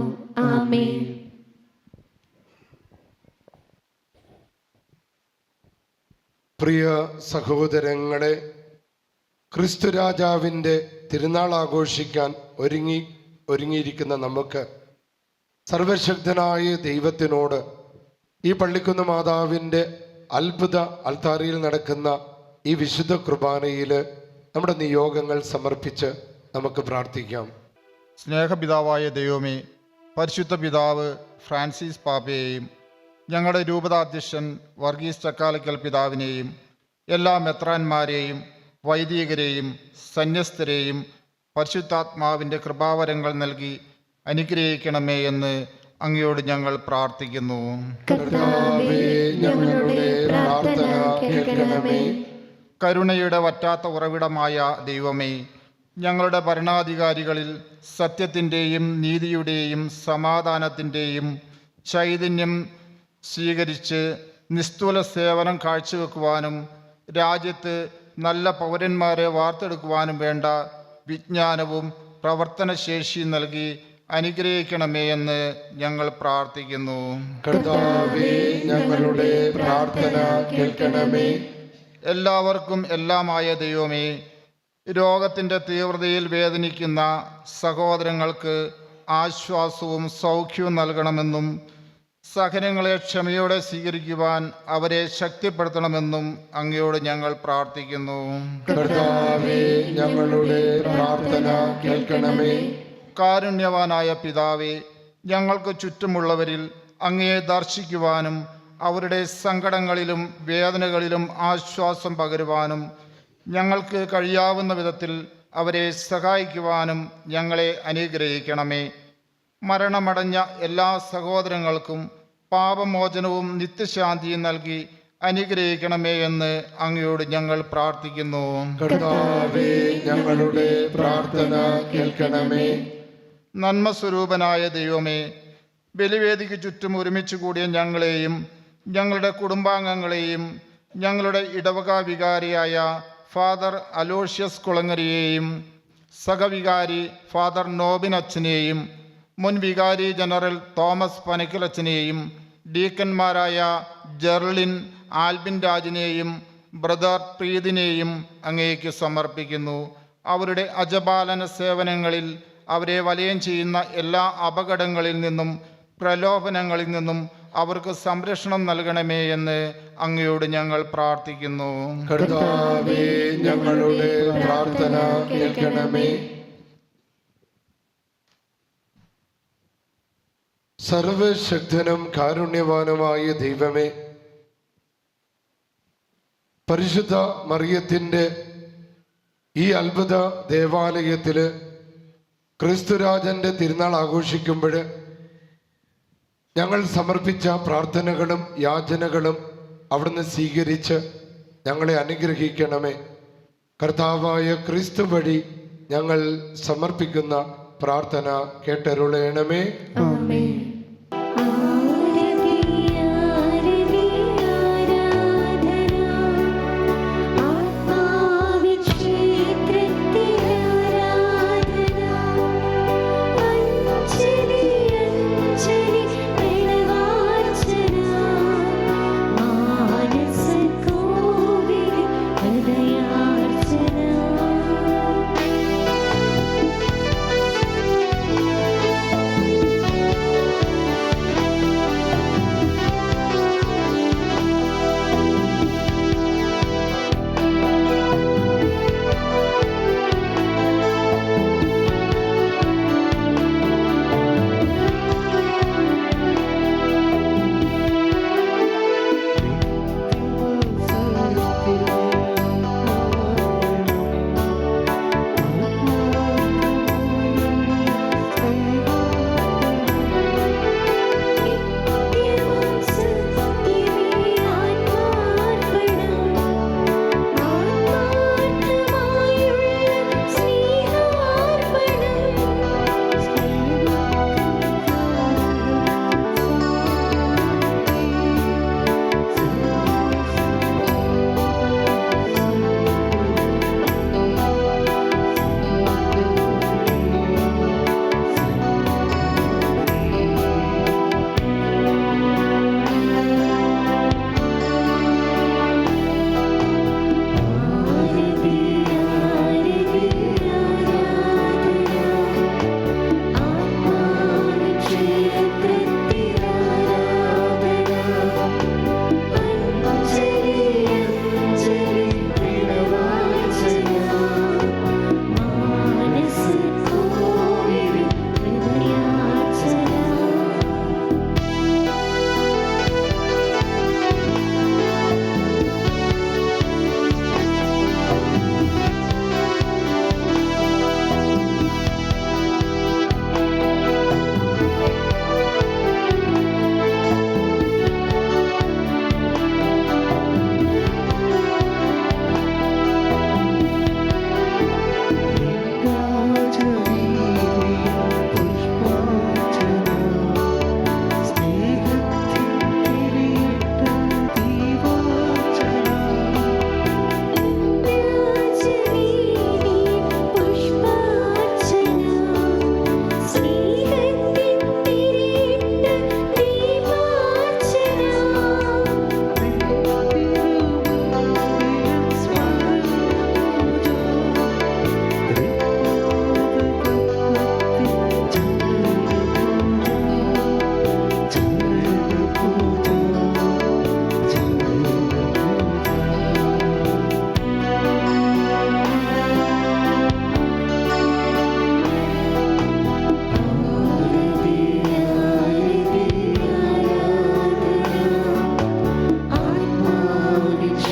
ആമേൻ.
പ്രിയ സഹോദരങ്ങളെ, ക്രിസ്തു രാജാവിൻ്റെ തിരുനാൾ ആഘോഷിക്കാൻ ഒരുങ്ങിയിരിക്കുന്ന നമുക്ക് സർവശക്തനായ ദൈവത്തിനോട് ഈ പള്ളിക്കുന്ന് മാതാവിൻ്റെ അത്ഭുത അൾത്താരയിൽ നടക്കുന്ന ഈ വിശുദ്ധ കുർബാനയിൽ നമ്മുടെ നിയോഗങ്ങൾ സമർപ്പിച്ച് നമുക്ക് പ്രാർത്ഥിക്കാം.
സ്നേഹപിതാവായ ദൈവമേ, പരിശുദ്ധ പിതാവ് ഫ്രാൻസിസ് പാപ്പയെയും ഞങ്ങളുടെ രൂപതാധ്യക്ഷൻ വർഗീസ് ചക്കാലക്കൽ പിതാവിനെയും എല്ലാ മെത്രാന്മാരെയും വൈദികരെയും സന്യസ്തരെയും പരിശുദ്ധാത്മാവിൻ്റെ കൃപാവരങ്ങൾ നൽകി അനുഗ്രഹിക്കണമേ എന്ന് അങ്ങയോട് ഞങ്ങൾ പ്രാർത്ഥിക്കുന്നു.
കർത്താവേ, ഞങ്ങളുടെ പ്രാർത്ഥന കേൾക്കണമേ.
കരുണയുടെ വറ്റാത്ത ഉറവിടമായ ദൈവമേ, ഞങ്ങളുടെ ഭരണാധികാരികളിൽ സത്യത്തിൻ്റെയും നീതിയുടെയും സമാധാനത്തിൻ്റെയും ചൈതന്യം സ്വീകരിച്ച് നിസ്തുല സേവനം കാഴ്ചവെക്കുവാനും രാജ്യത്ത് നല്ല പൗരന്മാരെ വാർത്തെടുക്കുവാനും വേണ്ട വിജ്ഞാനവും പ്രവർത്തനശേഷിയും നൽകി അനുഗ്രഹിക്കണമേ എന്ന് ഞങ്ങൾ പ്രാർത്ഥിക്കുന്നു.
കർത്താവേ, ഞങ്ങളുടെ പ്രാർത്ഥന കേൾക്കണമേ.
എല്ലാവർക്കും എല്ലാമായ ദൈവമേ, രോഗത്തിൻ്റെ തീവ്രതയിൽ വേദനിക്കുന്ന സഹോദരങ്ങൾക്ക് ആശ്വാസവും സൗഖ്യവും നൽകണമെന്നും സഹനങ്ങളെ ക്ഷമയോടെ സ്വീകരിക്കുവാൻ അവരെ ശക്തിപ്പെടുത്തണമെന്നും അങ്ങയോട് ഞങ്ങൾ പ്രാർത്ഥിക്കുന്നു.
കർത്താവേ, ഞങ്ങളുടെ പ്രാർത്ഥന കേൾക്കണമേ.
കാരുണ്യവാനായ പിതാവേ, ഞങ്ങൾക്ക് ചുറ്റുമുള്ളവരിൽ അങ്ങയെ ദർശിക്കുവാനും അവരുടെ സങ്കടങ്ങളിലും വേദനകളിലും ആശ്വാസം പകരുവാനും ഞങ്ങൾക്ക് കഴിയാവുന്ന വിധത്തിൽ അവരെ സഹായിക്കുവാനും ഞങ്ങളെ അനുഗ്രഹിക്കണമേ. മരണമടഞ്ഞ എല്ലാ സഹോദരങ്ങൾക്കും പാപമോചനവും നിത്യശാന്തിയും നൽകി അനുഗ്രഹിക്കണമേ എന്ന് അങ്ങയോട് ഞങ്ങൾ പ്രാർത്ഥിക്കുന്നു.
കർത്താവേ, ഞങ്ങളുടെ പ്രാർത്ഥന കേൾക്കണമേ.
നന്മസ്വരൂപനായ ദൈവമേ, ബലിവേദിക്ക് ചുറ്റും ഒരുമിച്ച് കൂടിയ ഞങ്ങളെയും ഞങ്ങളുടെ കുടുംബാംഗങ്ങളെയും ഞങ്ങളുടെ ഇടവക വികാരിയായ ഫാദർ അലോഷ്യസ് കുളങ്ങരയെയും സഹവികാരി ഫാദർ നോബിൻ അച്ഛനെയും മുൻ വികാരി ജനറൽ തോമസ് പനക്കലച്ചനെയും ഡീക്കന്മാരായ ജെർലിൻ ആൽബിൻ രാജിനെയും ബ്രദർ പ്രീതിനെയും അങ്ങേക്ക് സമർപ്പിക്കുന്നു. അവരുടെ അജപാലന സേവനങ്ങളിൽ അവരെ വലയം ചെയ്യുന്ന എല്ലാ അപകടങ്ങളിൽ നിന്നും പ്രലോഭനങ്ങളിൽ നിന്നും അവർക്ക് സംരക്ഷണം നൽകണമേ എന്ന് അങ്ങയോട് ഞങ്ങൾ പ്രാർത്ഥിക്കുന്നു.
കർത്താവേ, ഞങ്ങളുടെ പ്രാർത്ഥന കേൾക്കണമേ. സർവശക്തനും കാരുണ്യവാനുമായ ദൈവമേ, പരിശുദ്ധ മറിയത്തിൻ്റെ ഈ അത്ഭുത ദേവാലയത്തിൽ ക്രിസ്തുരാജൻ്റെ തിരുനാൾ ആഘോഷിക്കുമ്പോൾ ഞങ്ങൾ സമർപ്പിച്ച പ്രാർത്ഥനകളും യാചനകളും അവിടുന്ന് സ്വീകരിച്ച് ഞങ്ങളെ അനുഗ്രഹിക്കണമേ. കർത്താവായ ക്രിസ്തു വഴി ഞങ്ങൾ സമർപ്പിക്കുന്ന പ്രാർത്ഥന കേട്ടരുളയണമേ.
ആമേൻ.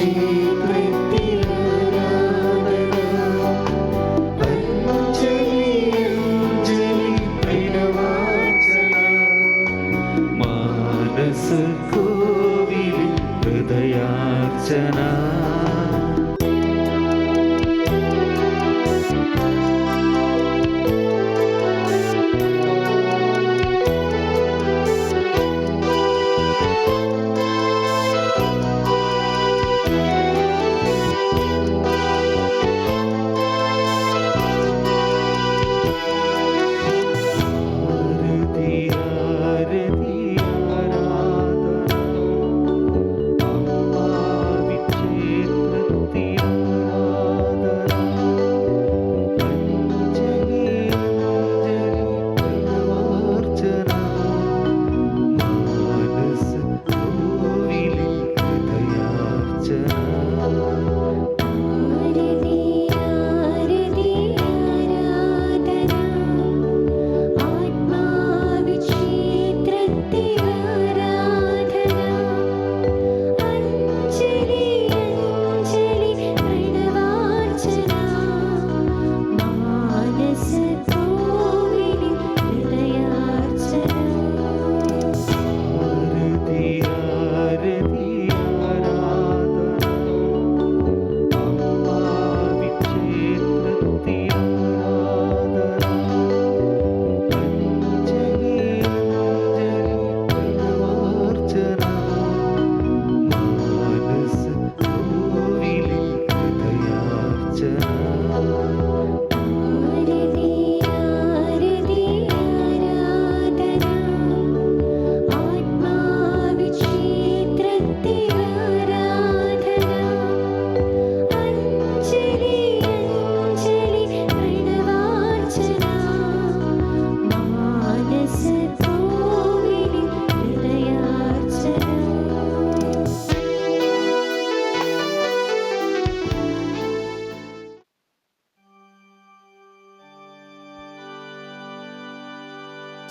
ക്ഷേത്രത്തിൽ ആരാധന. അഞ്ജലി അഞ്ജലി പ്രണവാർച്ചന. മാനസകോവിലിൽ ഹൃദയാർച്ചന.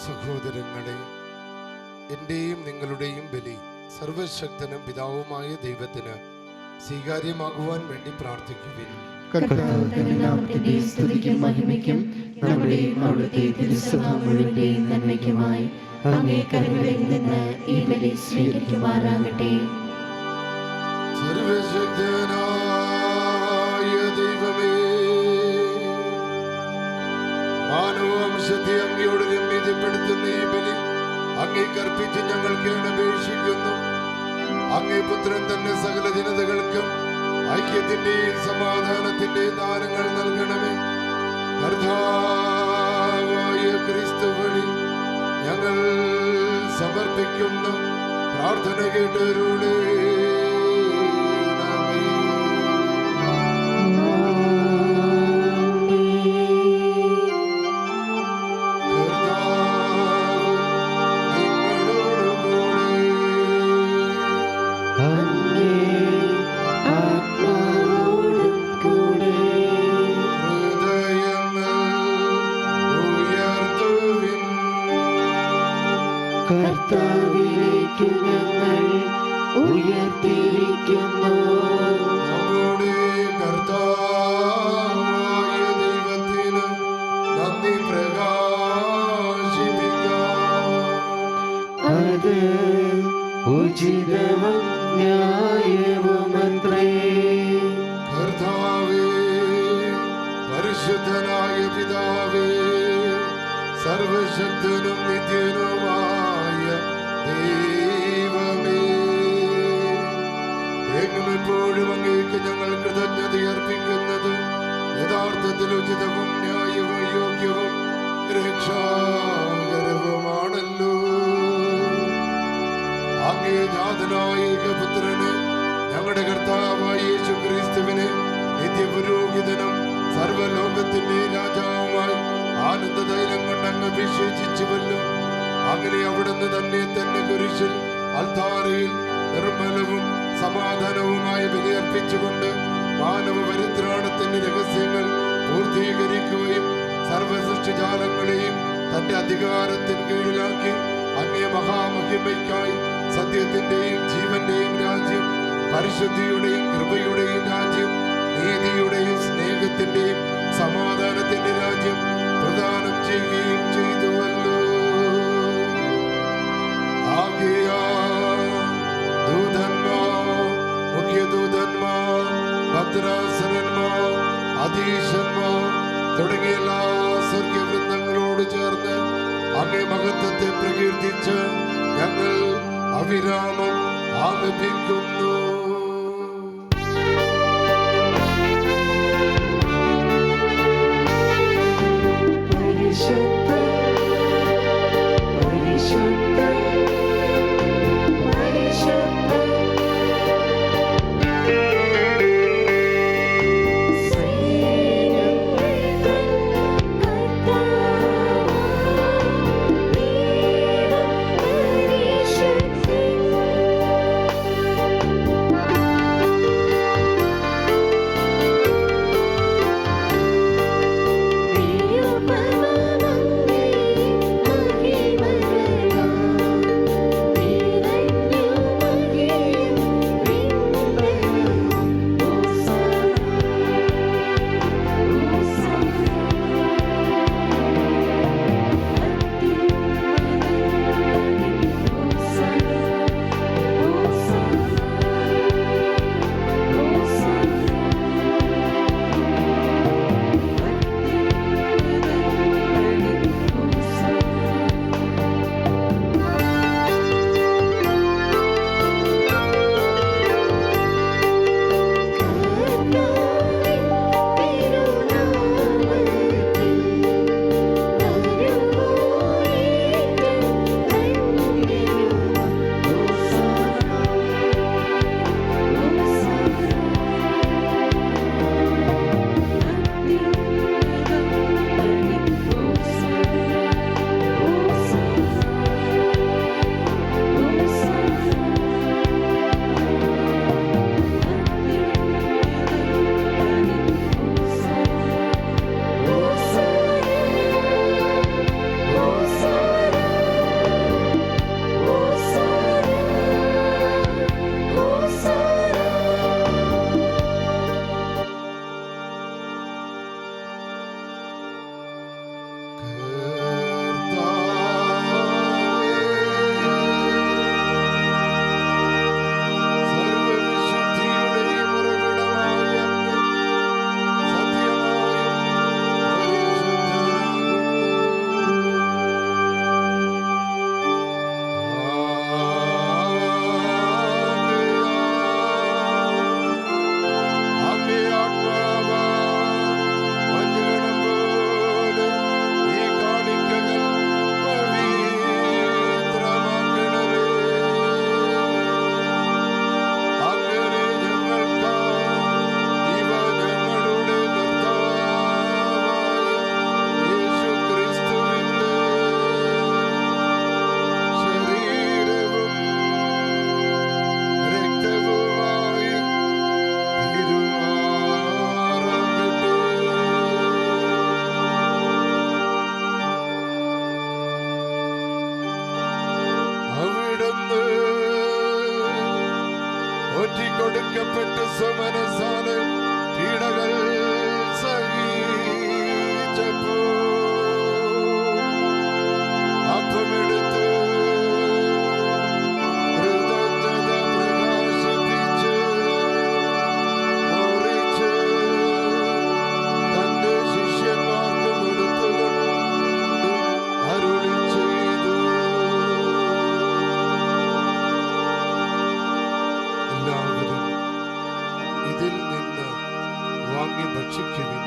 സഹോദരങ്ങളെ, എൻ്റെയും നിങ്ങളുടെയും ബലി സർവശക്തനും പിതാവുമായ ദൈവത്തിന് സ്വീകാര്യമാകുവാൻ വേണ്ടി പ്രാർത്ഥിക്കുവിൻ.
കർത്താവിന്റെ നാമത്തിന്റെ സ്തുതിക്കും മഹിമയ്ക്കും നമ്മുടെയും അവിടുത്തെ തിരുസഭ മുഴുവന്റെയും നന്മയ്ക്കുമായി അങ്ങേ കരങ്ങളിൽ നിന്ന് ഈ ബലി സ്വീകരിക്കുമാറാകട്ടെ.
സർവശക്തനായ ദൈവമേ, മാനവവംശത്തെ അങ്ങയോട് രമ്യതപ്പെടുത്തുന്ന ഈ ബലി അങ്ങേക്ക് അർപ്പിച്ച് ഞങ്ങൾ കേണപേക്ഷിക്കുന്നു. അങ്ങേ പുത്രൻ തന്നെ സകല ജനതകൾക്കും ഐക്യത്തിന്റെയും സമാധാനത്തിന്റെയും ദാനങ്ങൾ നൽകണമേ. കർത്താവായ ക്രിസ്തു വഴി ഞങ്ങൾ സമർപ്പിക്കുന്ന പ്രാർത്ഥന കേട്ടരുളേ.
കർത്താവിലേക്ക് ഞങ്ങൾ ഉയർത്തിയിരിക്കുന്നു.
നമ്മുടെ കർത്താവായ ദൈവത്തിന് നന്ദി പ്രകാശിപ്പിക്കാം.
അത് ഉചിതവും ന്യായവുമത്രേ.
കർത്താവേ, പരിശുദ്ധനായ പിതാവേ, സർവശക്തനും നിത്യനുമായ ദൈവമേ, എപ്പോഴും അങ്ങേക്ക് ഞങ്ങൾ കൃതജ്ഞത അർപ്പിക്കുന്നത് യഥാർത്ഥത്തിൽ ഉചിതവും ന്യായവും യോഗ്യവും രക്ഷാകരവുമാണല്ലോ. അങ്ങേ ജാതനായ ഏകപുത്രനെ, ഞങ്ങളുടെ കർത്താവായ യേശുക്രിസ്തുവിനെ നിത്യപുരോഹിതനും സർവ്വലോകത്തിന്റെ രാജാവുമായി ആനന്ദതൈലം കൊണ്ട് അങ്ങ് അഭിഷേചിച്ചുവല്ലോ. അങ്ങനെ അവിടുന്ന് തന്നെ കുരിശിൽ അൽത്താരയിൽ നിർമ്മലവും സമാധാനവുമായ ബലിയർപ്പിച്ചുകൊണ്ട് മാനവ പരിത്രാണത്തിന്റെ രഹസ്യങ്ങൾ പൂർത്തീകരിക്കുകയും സർവസൃഷ്ടിജാലങ്ങളെയും തന്റെ അധികാരത്തിന് കീഴിലാക്കി അങ്ങേ മഹാമഹിമയ്ക്കായി സത്യത്തിന്റെയും ജീവന്റെയും രാജ്യം പരിശുദ്ധിയുടെയും കൃപയുടെയും രാജ്യം, നീതിയുടെയും സ്നേഹത്തിന്റെയും സമാധാനത്തിന്റെ രാജ്യം പ്രദാനം ചെയ്യുകയും ചെയ്തുവല്ലോ. ആകയാൽ ദൂതന്മാർ, മുഖ്യദൂതന്മാർ, ഭദ്രാസനന്മാർ, അധീശന്മാർ തുടങ്ങിയ എല്ലാ സ്വർഗവൃന്ദങ്ങളോട് ചേർന്ന് അങ്ങേ മഹത്വത്തെ പ്രകീർത്തിച്ച് ഞങ്ങൾ അവിരാമം ആലപിക്കുന്നു. ഒറ്റിക്കൊടുക്കപ്പെട്ട് സ്വമനസാലെ പീഡകൾ സഹിച്ചപ്പോൾ അപ്പമെടുത്ത് കൃതജ്ഞത പ്രകാശിപ്പിച്ച് മുറിച്ച് തന്റെ ശിഷ്യന്മാർക്ക് കൊടുത്തുകൊണ്ട് അരുളി ചെയ്തു, എല്ലാവരും ഇതിൽ നിന്ന് വാങ്ങി ഭക്ഷിക്കുവിൻ.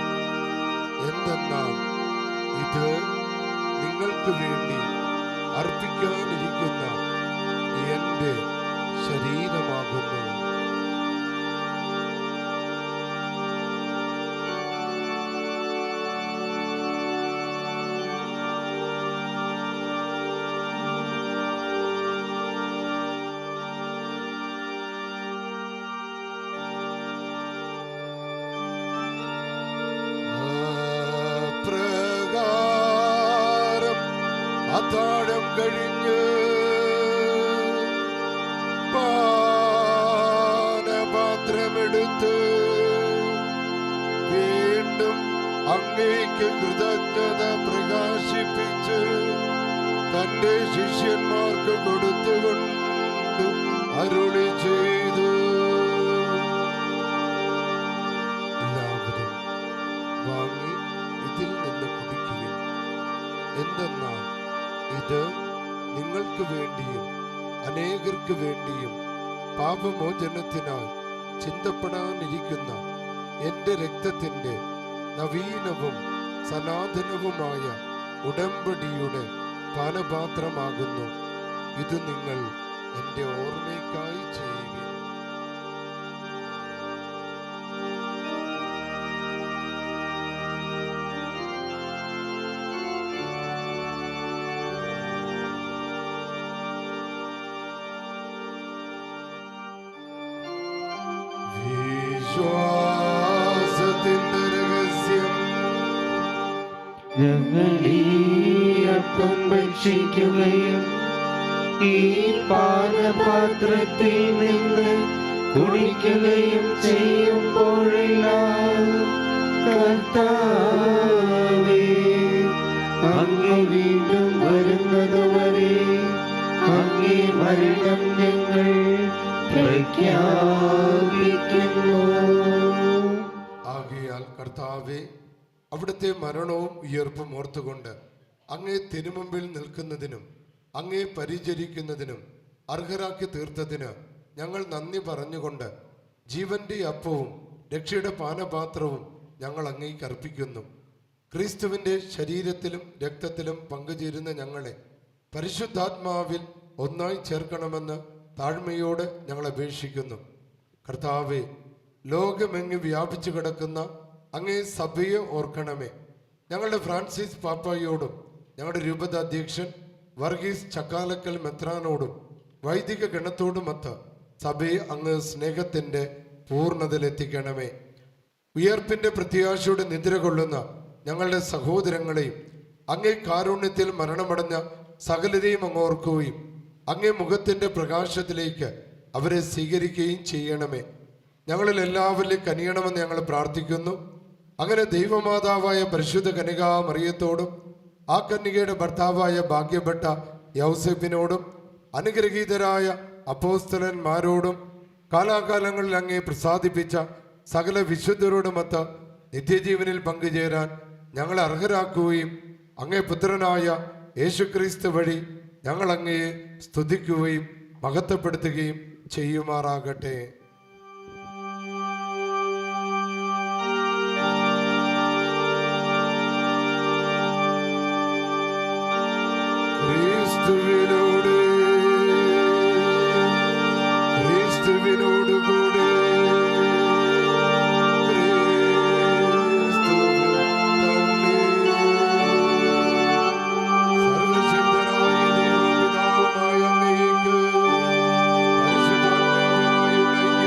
എന്തെന്നാൽ ഇത് നിങ്ങൾക്ക് വേണ്ടി അർപ്പിക്കാനിരിക്കുന്ന എൻ്റെ ശരീരമാകുന്നു. പ്രകാരം അത്താഴം കഴിഞ്ഞ് പാനപാത്രമെടുത്ത് അങ്ങേക്ക് കൃതജ്ഞത പ്രകാശിപ്പിച്ച് തന്റെ ശിഷ്യന്മാർക്ക് കൊടുത്തുകൊണ്ട് അരുളി ചെയ്തു, എല്ലാവരും വാങ്ങി ഇതിൽ നിന്ന് കുടിക്കുകയും, എന്തെന്നാൽ ഇത് നിങ്ങൾക്ക് വേണ്ടിയും അനേകർക്ക് വേണ്ടിയും പാപമോചനത്തിനായി ചിന്തപ്പെടാനിരിക്കുന്ന എൻ്റെ രക്തത്തിൻ്റെ നവീനവും സനാതനവുമായ ഉടമ്പടിയുടെ പാനപാത്രമാകുന്നു. ഇത് നിങ്ങൾ എൻ്റെ ഓർമ്മയ്ക്കായി ചെയ്യുവിൻ. വിശ്വാസത്തിന്റെ രഹസ്യം.
ഞങ്ങൾ ഈ അപ്പം ഭക്ഷിക്കുകയും ഈ പാനപാത്രത്തിൽ നിന്ന് കുടിക്കുകയും ചെയ്യുമ്പോഴെല്ലാം കർത്താവേ, അങ്ങ് വീണ്ടും വരുന്നതുവരെ അങ്ങേ മരണം ഞങ്ങൾ പ്രഖ്യാപിക്കുന്നു.
ആകയാൽ കർത്താവേ, അവിടുത്തെ മരണവും ഉയർപ്പും ഓർത്തുകൊണ്ട് അങ്ങേ തിരുമുമ്പിൽ നിൽക്കുന്നതിനും അങ്ങേ പരിചരിക്കുന്നതിനും അർഹരാക്കി തീർത്തതിന് ഞങ്ങൾ നന്ദി പറഞ്ഞുകൊണ്ട് ജീവന്റെ അപ്പവും രക്ഷയുടെ പാനപാത്രവും ഞങ്ങൾ അങ്ങേക്ക് അർപ്പിക്കുന്നു. ക്രിസ്തുവിൻ്റെ ശരീരത്തിലും രക്തത്തിലും പങ്കുചേരുന്ന ഞങ്ങളെ പരിശുദ്ധാത്മാവിൽ ഒന്നായി ചേർക്കണമെന്ന് താഴ്മയോടെ ഞങ്ങൾ അപേക്ഷിക്കുന്നു. കർത്താവെ, ലോകമെങ്ങ് വ്യാപിച്ചു കിടക്കുന്ന അങ്ങേ സഭയെ ഓർക്കണമേ. ഞങ്ങളുടെ ഫ്രാൻസിസ് പാപ്പായോടും ഞങ്ങളുടെ രൂപത അധ്യക്ഷൻ വർഗീസ് ചക്കാലക്കൽ മെത്രാനോടും വൈദിക ഗണത്തോടുമൊത്ത് സഭയെ അങ്ങ് സ്നേഹത്തിൻ്റെ പൂർണ്ണതയിലെത്തിക്കണമേ. ഉയർപ്പിൻ്റെ പ്രത്യാശയോടെ നിദ്ര കൊള്ളുന്ന ഞങ്ങളുടെ സഹോദരങ്ങളെയും അങ്ങേ കാരുണ്യത്തിൽ മരണമടഞ്ഞ സകലരെയും അങ്ങ് ഓർക്കുകയും അങ്ങേ മുഖത്തിൻ്റെ പ്രകാശത്തിലേക്ക് അവരെ സ്വീകരിക്കുകയും ചെയ്യണമേ. ഞങ്ങളിൽ എല്ലാവരിലും കനിയണമെന്ന് ഞങ്ങൾ പ്രാർത്ഥിക്കുന്നു. അങ്ങനെ ദൈവമാതാവായ പരിശുദ്ധ കന്യകാ മറിയത്തോടും ആ കന്യകയുടെ ഭർത്താവായ ഭാഗ്യപ്പെട്ട യൗസേപ്പിനോടും അനുഗ്രഹീതരായ അപ്പോസ്തലന്മാരോടും കാലാകാലങ്ങളിൽ അങ്ങേ പ്രസാദിപ്പിച്ച സകല വിശുദ്ധരോടുമൊത്ത് നിത്യജീവനിൽ പങ്കുചേരാൻ ഞങ്ങളെ അർഹരാക്കുകയും അങ്ങേ പുത്രനായ യേശുക്രിസ്തു വഴി ഞങ്ങൾ അങ്ങയെ സ്തുതിക്കുകയും മഹത്വപ്പെടുത്തുകയും ചെയ്യുമാറാകട്ടെ. ക്രിസ്തുവിനോട് ക്രിസ്തുവിനോടുകൂടെ സർവശക്തനായ ദൈവപിതാവായ അങ്ങേക്ക് പരിശുദ്ധാത്മാവുമായുള്ള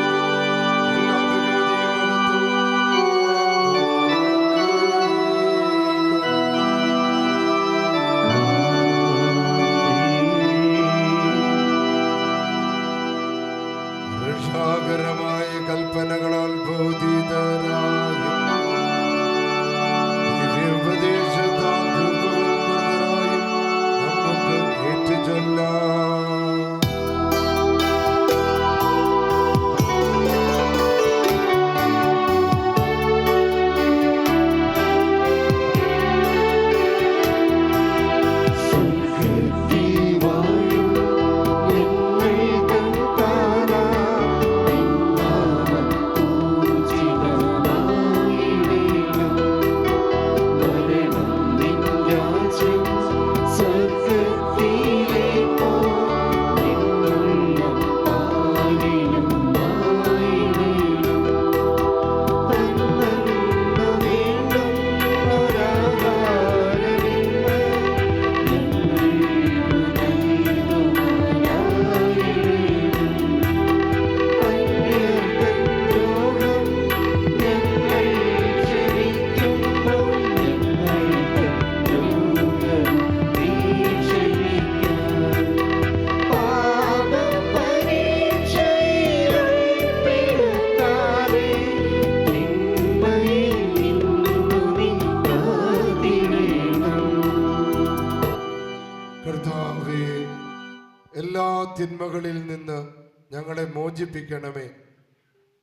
മോചിപ്പിക്കണമേ.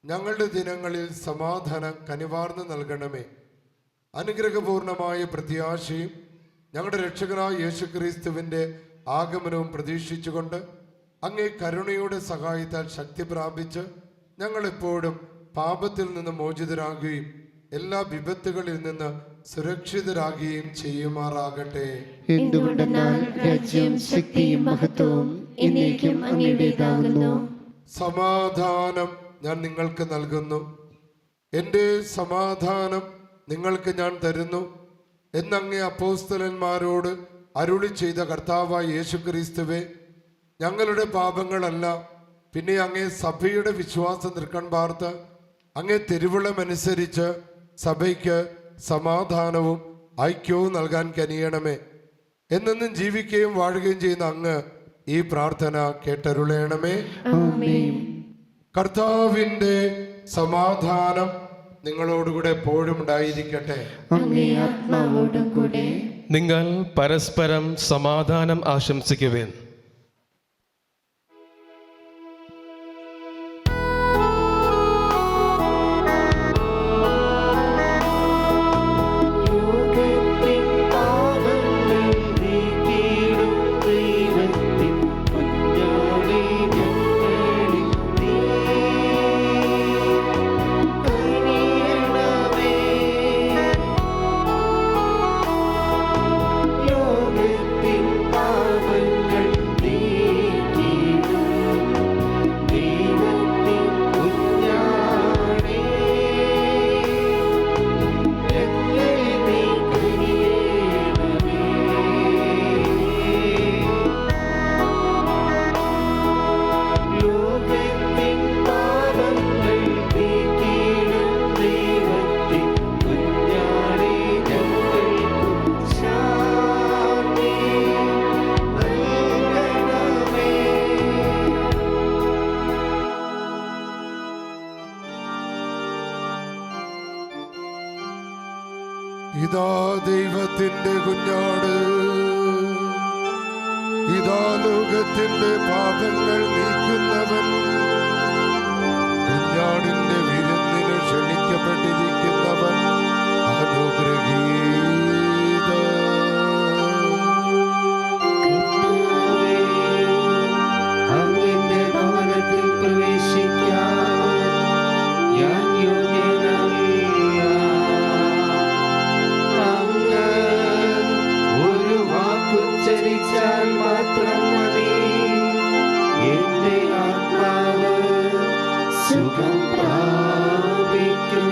ഞങ്ങളുടെ ദിനങ്ങളിൽ സമാധാനം കനിവാർന്ന് നൽകണമേ. അനുഗ്രഹപൂർണമായ പ്രത്യാശയും ഞങ്ങളുടെ രക്ഷകനായ യേശുക്രിസ്തുവിൻ്റെ ആഗമനവും പ്രതീക്ഷിച്ചുകൊണ്ട് അങ്ങേ കരുണയുടെ സഹായത്താൽ ശക്തി പ്രാപിച്ച് ഞങ്ങളെപ്പോഴും പാപത്തിൽ നിന്ന് മോചിതരാകുകയും എല്ലാ വിപത്തുകളിൽ നിന്ന് സുരക്ഷിതരാകുകയും ചെയ്യുമാറാകട്ടെ.
എന്തുകൊണ്ടെന്നാൽ രാജ്യവും ശക്തിയും മഹത്വവും എന്നേക്കും അങ്ങയുടേതാകുന്നു.
സമാധാനം ഞാൻ നിങ്ങൾക്ക് നൽകുന്നു, എൻ്റെ സമാധാനം നിങ്ങൾക്ക് ഞാൻ തരുന്നു എന്നങ്ങേ അപ്പോസ്തലന്മാരോട് അരുളി ചെയ്ത കർത്താവായ യേശുക്രിസ്തുവേ, ഞങ്ങളുടെ പാപങ്ങളല്ല, പിന്നെ അങ്ങേ സഭയുടെ വിശ്വാസം നിൽക്കാൻ പാർത്ത് അങ്ങേ തിരുവുളമനുസരിച്ച് സഭയ്ക്ക് സമാധാനവും ഐക്യവും നൽകാൻ കനിയണമേ. എന്നെന്നും ജീവിക്കുകയും വാഴുകയും ചെയ്യുന്ന അങ്ങ് ഈ പ്രാർത്ഥന കേട്ടരുളയണമേ. കർത്താവിൻ്റെ സമാധാനം നിങ്ങളോടുകൂടെ എപ്പോഴും ഉണ്ടായിരിക്കട്ടെ.
നിങ്ങൾ പരസ്പരം സമാധാനം ആശംസിക്കുവേൻ.
ഇതാ ദൈവത്തിൻ്റെ കുഞ്ഞാട്, ഇതാ ലോകത്തിൻ്റെ പാപങ്ങൾ നീക്കുന്നവൻ. കുഞ്ഞാടിൻ്റെ വിരുന്നിന് ക്ഷണിക്കപ്പെട്ടിരിക്കുന്നവൻ അനുഗ്രഹീത.
അങ്ങയുടെ ഭവനത്തിൽ പ്രവേശിക്കാൻ ഞാൻ യോഗ്യനല്ല. അങ്ങ് ഒരു വാക്കുച്ചരിച്ചാൽ മാത്രം മതി, എന്റെ ആത്മാവ് സുഖം പ്രാപിക്കും.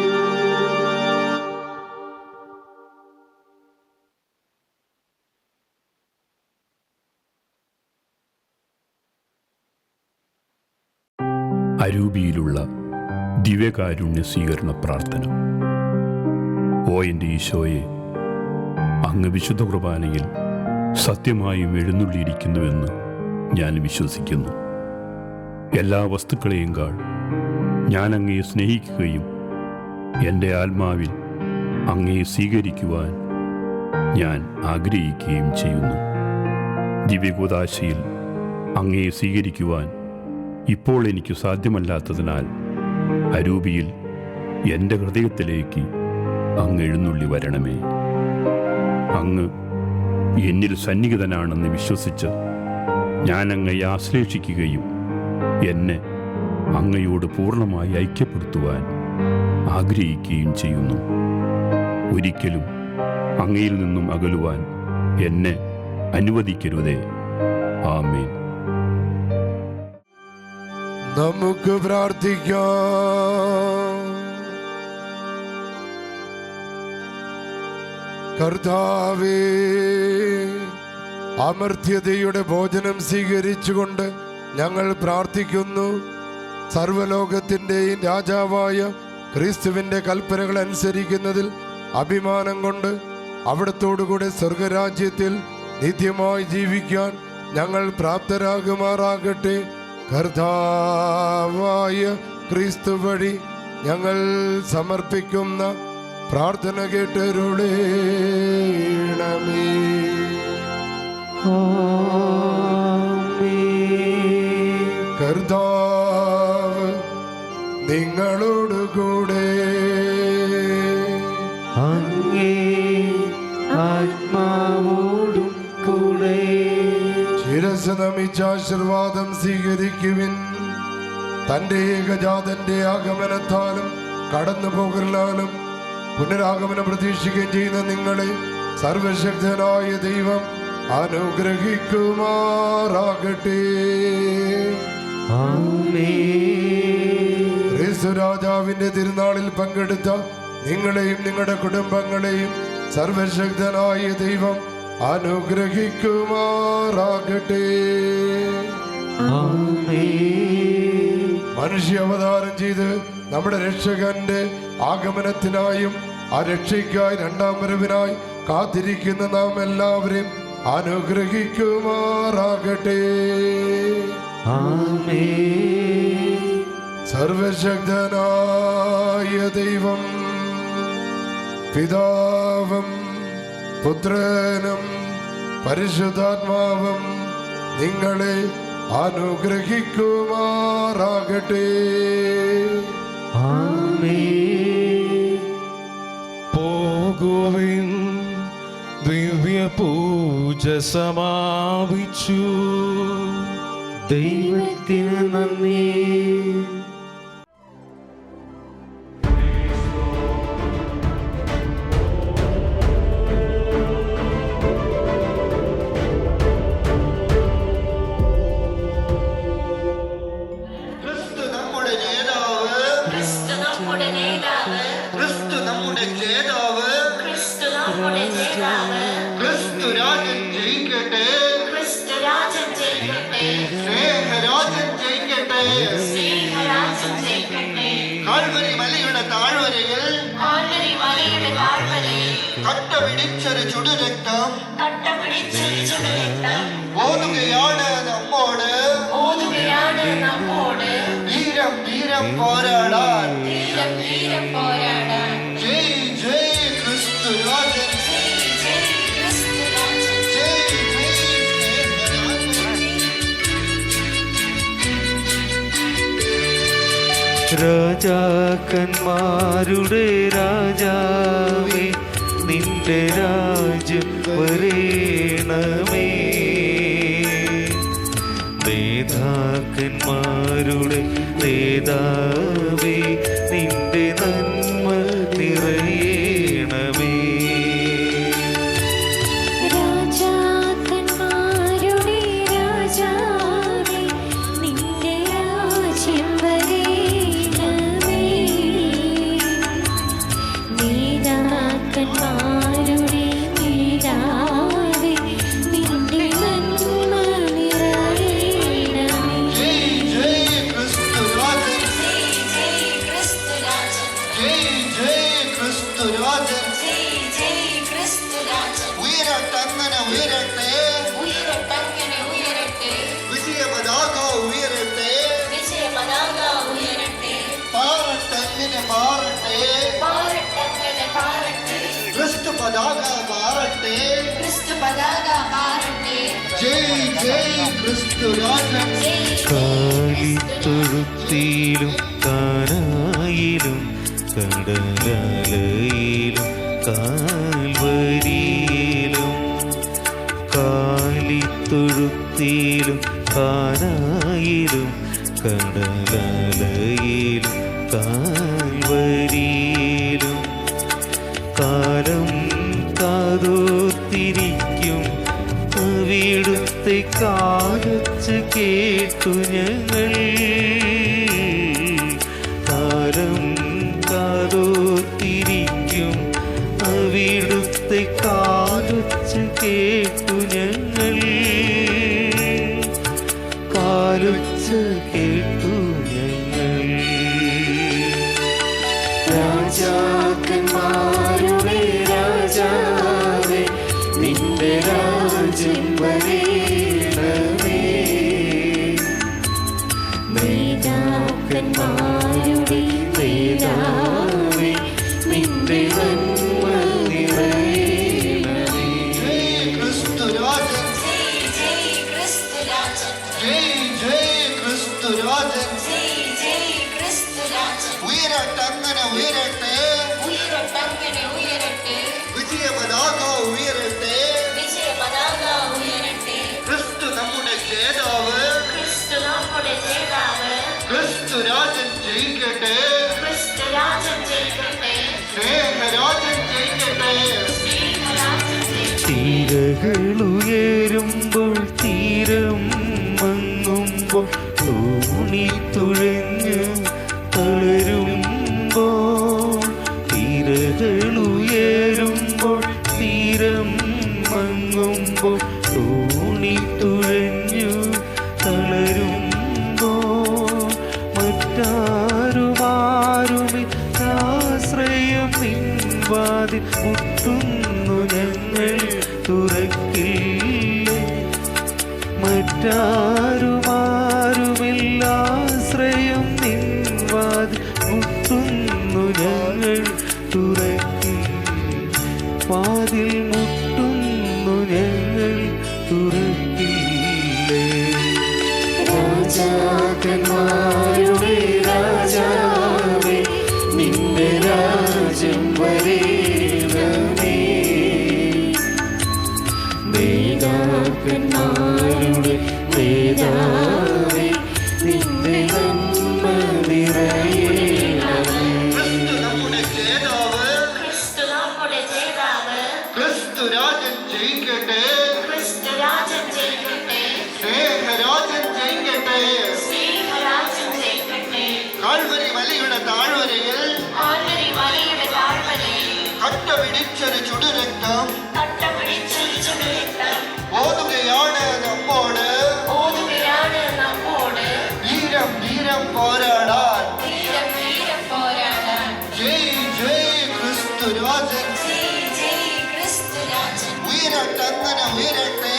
അരൂപിയിലുള്ള ദിവ്യകാരുണ്യ സ്വീകരണ പ്രാർത്ഥന. ഓ എൻ്റെ ഈശോയെ, അങ്ങ് വിശുദ്ധ കുർബാനയിൽ സത്യമായും എഴുന്നള്ളിയിരിക്കുന്നുവെന്ന് ഞാൻ വിശ്വസിക്കുന്നു. എല്ലാ വസ്തുക്കളെയുംകാൾ ഞാൻ അങ്ങയെ സ്നേഹിക്കുകയും എൻ്റെ ആത്മാവിൽ അങ്ങയെ സ്വീകരിക്കുവാൻ ഞാൻ ആഗ്രഹിക്കുകയും ചെയ്യുന്നു. ദിവ്യകൂദാശയിൽ അങ്ങയെ സ്വീകരിക്കുവാൻ ഇപ്പോൾ എനിക്ക് സാധ്യമല്ലാത്തതിനാൽ അരൂപിയിൽ എൻ്റെ ഹൃദയത്തിലേക്ക് അങ്ങ് എഴുന്നള്ളി വരണമേ. അങ്ങ് എന്നിൽ സന്നിഹിതനാണെന്ന് വിശ്വസിച്ച് ഞാൻ അങ്ങയെ ആശ്ലേഷിക്കുകയും എന്നെ അങ്ങയോട് പൂർണ്ണമായി ഐക്യപ്പെടുത്തുവാൻ ആഗ്രഹിക്കുകയും ചെയ്യുന്നു. ഒരിക്കലും അങ്ങയിൽ നിന്നും അകലുവാൻ എന്നെ അനുവദിക്കരുതേ. ആമേൻ.
നമുക്ക് പ്രാർത്ഥിക്കാം. കർത്താവേ, അമർത്യതയുടെ ഭോജനം സ്വീകരിച്ചുകൊണ്ട് ഞങ്ങൾ പ്രാർത്ഥിക്കുന്നു. സർവ്വലോകത്തിൻ്റെയും രാജാവായ ക്രിസ്തുവിൻ്റെ കൽപ്പനകൾ അനുസരിക്കുന്നതിൽ അഭിമാനം കൊണ്ട് അവിടത്തോടുകൂടെ സ്വർഗരാജ്യത്തിൽ നിത്യമായി ജീവിക്കാൻ ഞങ്ങൾ പ്രാപ്തരാകുമാറാകട്ടെ. കർത്താവായ ക്രിസ്തു വഴി ഞങ്ങൾ സമർപ്പിക്കുന്ന പ്രാർത്ഥന കേട്ടരുളേണമേ. കർത്താവേ, നിങ്ങളോടുകൂടെ.
അങ്ങേ ആത്മാവോടും കൂടെ.
ശിരസ് നമിച്ച ആശീർവാദം സ്വീകരിക്കുവിൻ. തന്റെ ഏകജാതന്റെ ആഗമനത്താലും കടന്നു പോകലാലും പുനരാഗമനം പ്രതീക്ഷിക്കുകയും ചെയ്യുന്ന നിങ്ങളെ സർവശക്തനായ ദൈവം അനുഗ്രഹിക്കുമാറാകട്ടെ. ക്രിസ്തു രാജാവിന്റെ തിരുനാളിൽ പങ്കെടുത്ത നിങ്ങളെയും നിങ്ങളുടെ കുടുംബങ്ങളെയും സർവശക്തനായ ദൈവം അനുഗ്രഹിക്കുമാറാകട്ടെ. മനുഷ്യ അവതാരം ചെയ്ത് നമ്മുടെ രക്ഷകന്റെ ആഗമനത്തിനായും ആ രക്ഷയ്ക്കായി രണ്ടാം വരവിനായി കാത്തിരിക്കുന്ന നാം എല്ലാവരെയും അനുഗ്രഹിക്കുമാറാകട്ടെ. സർവശക്തനായ ദൈവം പിതാവും പുത്രനും പരിശുദ്ധാത്മാവും നിങ്ങളെ അനുഗ്രഹിക്കുമാറാകട്ടെ.
പോകുവിൻ, ദിവ്യ പൂജ സമാപിച്ചു.
ദൈവത്തിന് നന്ദി.
കാൽവരി മലയുടെ താഴ്വരയിൽ കട്ടപിടിച്ചൊരു ചുടുരക്തം ഓതുകയാണ് നമ്മോട് വീരം വീരം പോരാടാൻ. ജയ് ജയ് ക്രിസ്തു രാജൻ.
രാജാക്കന്മാരുടെ രാജാവേ, നിന്റെ രാജ്യം വരേണമേ. നേതാക്കന്മാരുടെ നേതാവേ, നിന്റെ നന്മ നിറയണമേ.
രാജാക്കന്മാരുടെ രാജാവേ, നിന്റെ രാജ്യം വരേണമേ. നേതാക്കന്മാരുടെ നേതാവേ, നിന്റെ നന്മ നിറയണമേ.
ജയ് ജയ് ക്രിസ്തു രാജൻ. ജയ് ജയ് ക്രിസ്തു രാജൻ. ഉയരട്ടങ്ങനെ ഉയരട്ടെ. വിജയ പതാക ഉയരട്ടെ. പാറട്ടങ്ങനെ പാറട്ടെ. ക്രിസ്തു പതാക പാറട്ടെ. ജയ് ജയ് ക്രിസ്തു രാജൻ.
കാലിത്തൊഴുത്തിലും കാനായിലും കടലാലയിലും കാൽവരിയിലും. കാലിത്തൊഴുത്തിലും കാനായിലും കടലാലയിലും കാൽവരിയിലും. കാലം കാതോർത്തിരിക്കും അവിടുത്തെ കാലച്ച് കേട്ടു ഞങ്ങൾ. കാലം കാതോർത്തിരിക്കും അവിടുത്തെ കാലച്ച് കേട്ടു ഞങ്ങൾ. കാലച്ച് കേട്ടു ഞങ്ങൾ. രാജാക്കന്മാരുടെ രാജാവേ, നിന്റെ രാജ്യം വരേണമേ. നേതാക്കന്മാരുടെ നേതാവേ, നിന്റെ നന്മ നിറയണമേ.
ജയ് ക്രിസ്തു രാജൻ. ജയ് ജയ് ക്രിസ്തു രാജൻ. ഉയരട്ടങ്ങനെ ഉയരട്ടെ,
ഉയരട്ടങ്ങനെ ഉയരട്ടെ,
വിജയ പതാക ഉയരട്ടെ,
വിജയ പതാക ഉയരട്ടെ.
ക്രിസ്തു നമ്മുടെ ജേതാവ്,
ക്രിസ്തു നമ്മുടെ ജേതാവ്,
ക്രിസ്തു രാജൻ ജയിക്കട്ടെ,
ക്രിസ്തു രാജൻ ജയിക്കട്ടെ,
സ്നേഹരാജൻ ജയിക്കട്ടെ.
സ്നേഹരാജൻ ജയിക്കട്ടെ.
തീരകളുയരുമ്പോൾ തീരം മങ്ങുമ്പോൾ തോണി തുഴഞ്ഞു തളരുമ്പോൾ, തീരകളുയരുമ്പോൾ തീരം മങ്ങുമ്പോൾ തോണി തുഴഞ്ഞു തളരുമ്പോൾ, മറ്റാരുമാരുമില്ലാശ്രയം നിൻവാതിൽ മുട്ടുന്നു ഞങ്ങൾ തുറക്കില്ലേ. മറ്റാരുമാരുമില്ലാശ്രയം നിൻവാതിൽ മുട്ടുന്നു ഞങ്ങൾ തുറക്കില്ലേ. വാതിൽ മുട്ടുന്നു ഞങ്ങൾ തുറക്കില്ലേ.
രാജാക്കന്മാരുടെ രാജാവേ, നിന്റെ രാജ്യം വരേണമേ. നേതാക്കന്മാരുടെ നേതാവേ, നിന്റെ നന്മ നിറയണമേ.
ക്രിസ്തു നമ്മുടെ ജേതാവ്,
ക്രിസ്തു നമ്മുടെ ജേതാവ്,
ക്രിസ്തു രാജൻ ജയിക്കട്ടെ,
ക്രിസ്തു രാജൻ ജയിക്കട്ടെ,
സ്നേഹരാജൻ ജയിക്കട്ടെ.
സ്നേഹരാജൻ ജയിക്കട്ടെ.
കാൽവരി മലയുടെ താഴ്വരയിൽ
കാൽവരി മലയുടെ താഴ്വരയിൽ
കട്ട പിടിച്ചൊരു ചുടുരക്തം
കട്ടപിടിച്ചൊരു ചുടുരക്തം
ഓതുകയാണ് നമ്മോട്,
ഓതുകയാണ് നമ്മോട്.
ധീരം ധീരം പോരാടാൻ.
ധീരം ധീരം പോരാടാൻ.
ജയ് ജയ് ക്രിസ്തു രാജൻ.
ജയ് ജയ് ക്രിസ്തു രാജൻ.
ഉയരട്ടങ്ങനെ ഉയരട്ടെ,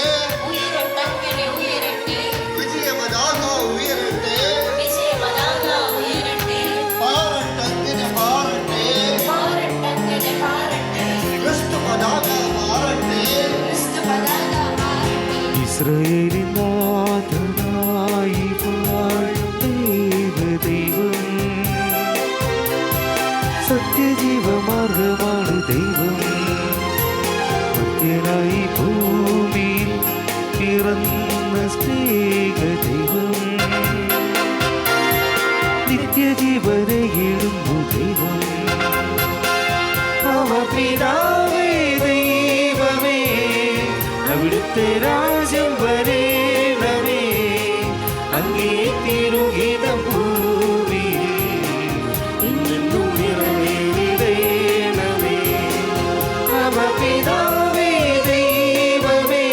ഉയരട്ടങ്ങനെ ഉയരട്ടെ,
വിജയ പതാക ഉയരട്ടെ,
വിജയ പതാക ഉയരട്ടെ,
പാറട്ടങ്ങനെ പാറട്ടെ,
പാറട്ടങ്ങനെ പാറട്ടെ,
ക്രിസ്തു പതാക മാറട്ടെ.
ക്രിസ്തു പതാക പാറട്ടെ.
ഇസ്രായേലിൻ നാഥനായി വാഴും ദൈവം, സത്യജീവമാർഗമാണ് ദൈവം. മധ്യനായി ഭൂമിയിൽ പിറന്ന സ്നേഹ ദൈവം, നിത്യജീവനയിടുന്നു ദൈവം. അവ പിതാവേ ദൈവമേ, അവിടുത്തെ രാജ്യം വരേണമേ. അങ്ങേ തിരുഹിതം ഭൂമിയിൽ ഇന്നും നിറവേറണമേ. അവ പിതാവേ ദൈവമേ,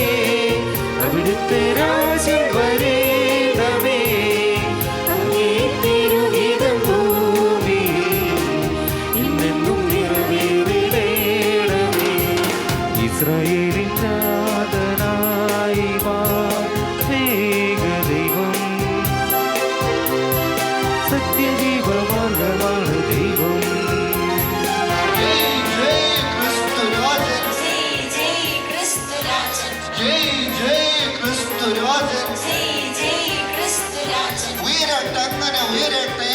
അവിടുത്തെ രാജ്യം വരേണമേ. അങ്ങേ തിരുഹിതം ഭൂമിയിൽ ഇന്നും നിറവേറണമേ. ഇസ്രായേലിൻ നാഥനായി ദൈവം, സത്യജീവമാർഗമാണ് ദൈവം.
ജയ് ജയ് ക്രിസ്തു രാജൻ.
ജയ് ജയ് ക്രിസ്തു രാജൻ.
ജയ് ജയ് ക്രിസ്തു രാജൻ.
ജയ് ജയ് ക്രിസ്തു രാജൻ.
ഉയരട്ടങ്ങനെ ഉയരട്ടെ,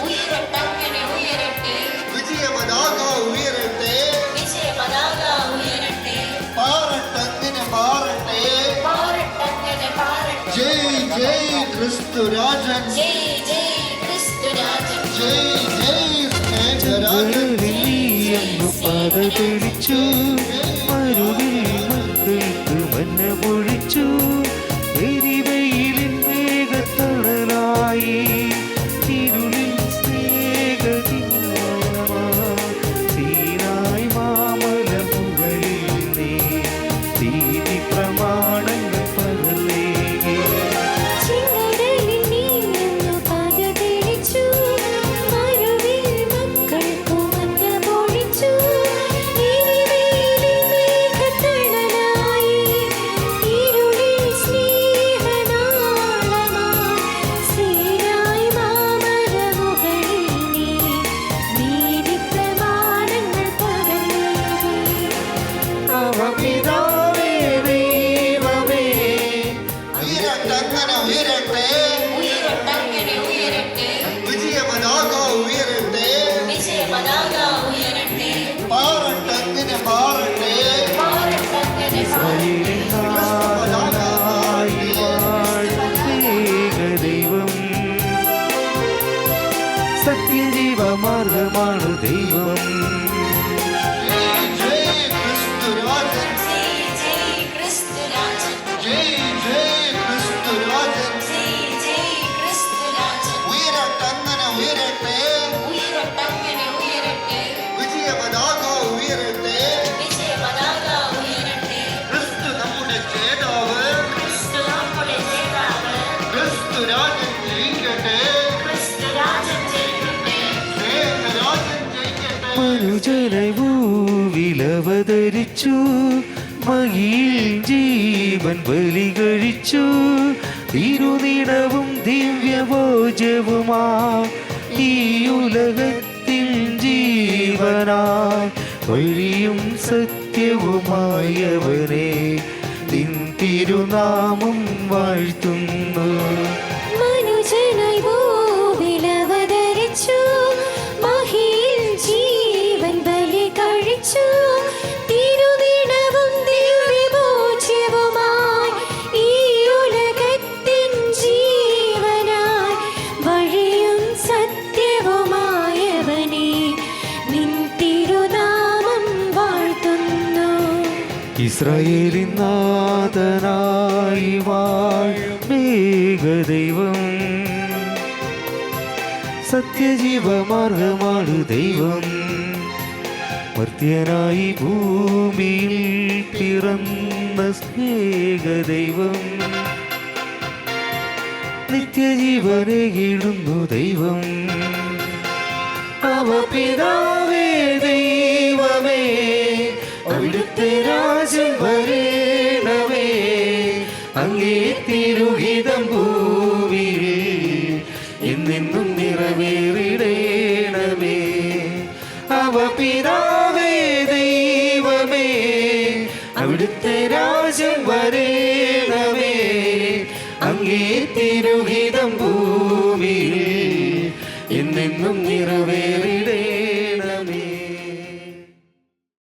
ഉയരട്ടങ്ങനെ ഉയരട്ടെ,
വിജയ പതാക ഉയരട്ടെ,
വിജയ പതാക ഉയരട്ടെ,
പാറട്ടങ്ങനെ പാറട്ടെ.
പാറട്ടങ്ങനെ പാറട്ടെ.
ജയ് ജയ് ക്രിസ്തു രാജൻ.
ജയ് ജയ് ക്രിസ്തു രാജൻ.
ജയ് ജയ് സ്നേഹരാജൻ.
നീയെന്നു പദപിടിച്ചു, മരുവിൽ മക്കൾക്ക് മന്ന പൊഴിച്ചു. എരിവെയിലിൻ മേഘത്തണലായി, ഇരുളിൽ സ്നേഹത്തിന്മൂലമായി. സീനായ് മാമലമുകളിൽ നീ നീതി പ്രമാണങ്ങൾ പകർന്നേകി.
ചിങ്ങടലിൽ നീയെന്നു പദപിടിച്ചു, മരുവിൽ മക്കൾക്കു മന്ന പൊഴിച്ചു. എരിവെയിലിൻ മേഘത്തണലായി,
ദൈവം.
ജയ് ജയ് ക്രിസ്തുരാജൻ
ജയ് ജയ് ക്രിസ്തുരാജൻ
ജയ് ജയ് ക്രിസ്തുരാജൻ
ജയ് ജയ് ക്രിസ്തുരാജൻ
ഉയരട്ടങ്ങനെ ഉയരട്ടെ
ഉയരട്ടങ്ങനെ ഉയരട്ടെ
വിജയപതാക ഉയരട്ടെ
വിജയപതാക ഉയരട്ടെ
ക്രിസ്തു നമ്മുടെ ജേതാവ്
ക്രിസ്തു നമ്മുടെ ജേതാവ്
ക്രിസ്തുരാജൻ ജയിക്കട്ടെ
ക്രിസ്തുരാജൻ ജയിക്കട്ടെ
സ്നേഹരാജൻ ജയിക്കട്ടെ
മനുജനായി ഭൂവിലവതരിച്ചു മഹിയിൽ ജീവൻ ബലി കഴിച്ചു തിരുനിടവും ദിവ്യഭോജവുമാ ഈ ഉലകത്തിൽ ജീവനായി വഴിയും സത്യവുമായവനെ നിൻ തിരുനാമം വാഴ്ത്തുന്നു.
മനുജനായി ഭൂവിലവതരിച്ചു മഹിയിൽ ജീവൻ ബലി കഴിച്ചു തിരുനിടവും ദിവ്യഭോജ്യവുമായി ഈ ഉലകത്തിൻ ജീവനായി വഴിയും സത്യവുമായവനെ നിൻ തിരുനാമം വാഴ്ത്തുന്നു.
ഇസ്രായേലിൻ നാഥനായി വാഴ്മേഘദൈവം സത്യജീവമാർഗമാണ് ദൈവം. മർത്യനായി ഭൂമിയിൽ പിറന്ന സ്നേഹദൈവം നിത്യജീവനെ കീഴുന്നു ദൈവം. അവ പിതാവേ ദൈവമേ അവിടുത്തെ രാജ്യം വരേണമേ അങ്ങേ തിരുഹിതം ഭൂമിയിൽ എന്നെന്നും നിറവേറിടേണമേ. അവ പിതാവേ ദൈവമേ അവിടുത്തെ രാജ്യം വരേണമേ അങ്ങേ തിരുഹിതം ഭൂമിയിൽ എന്നെന്നും നിറവേറി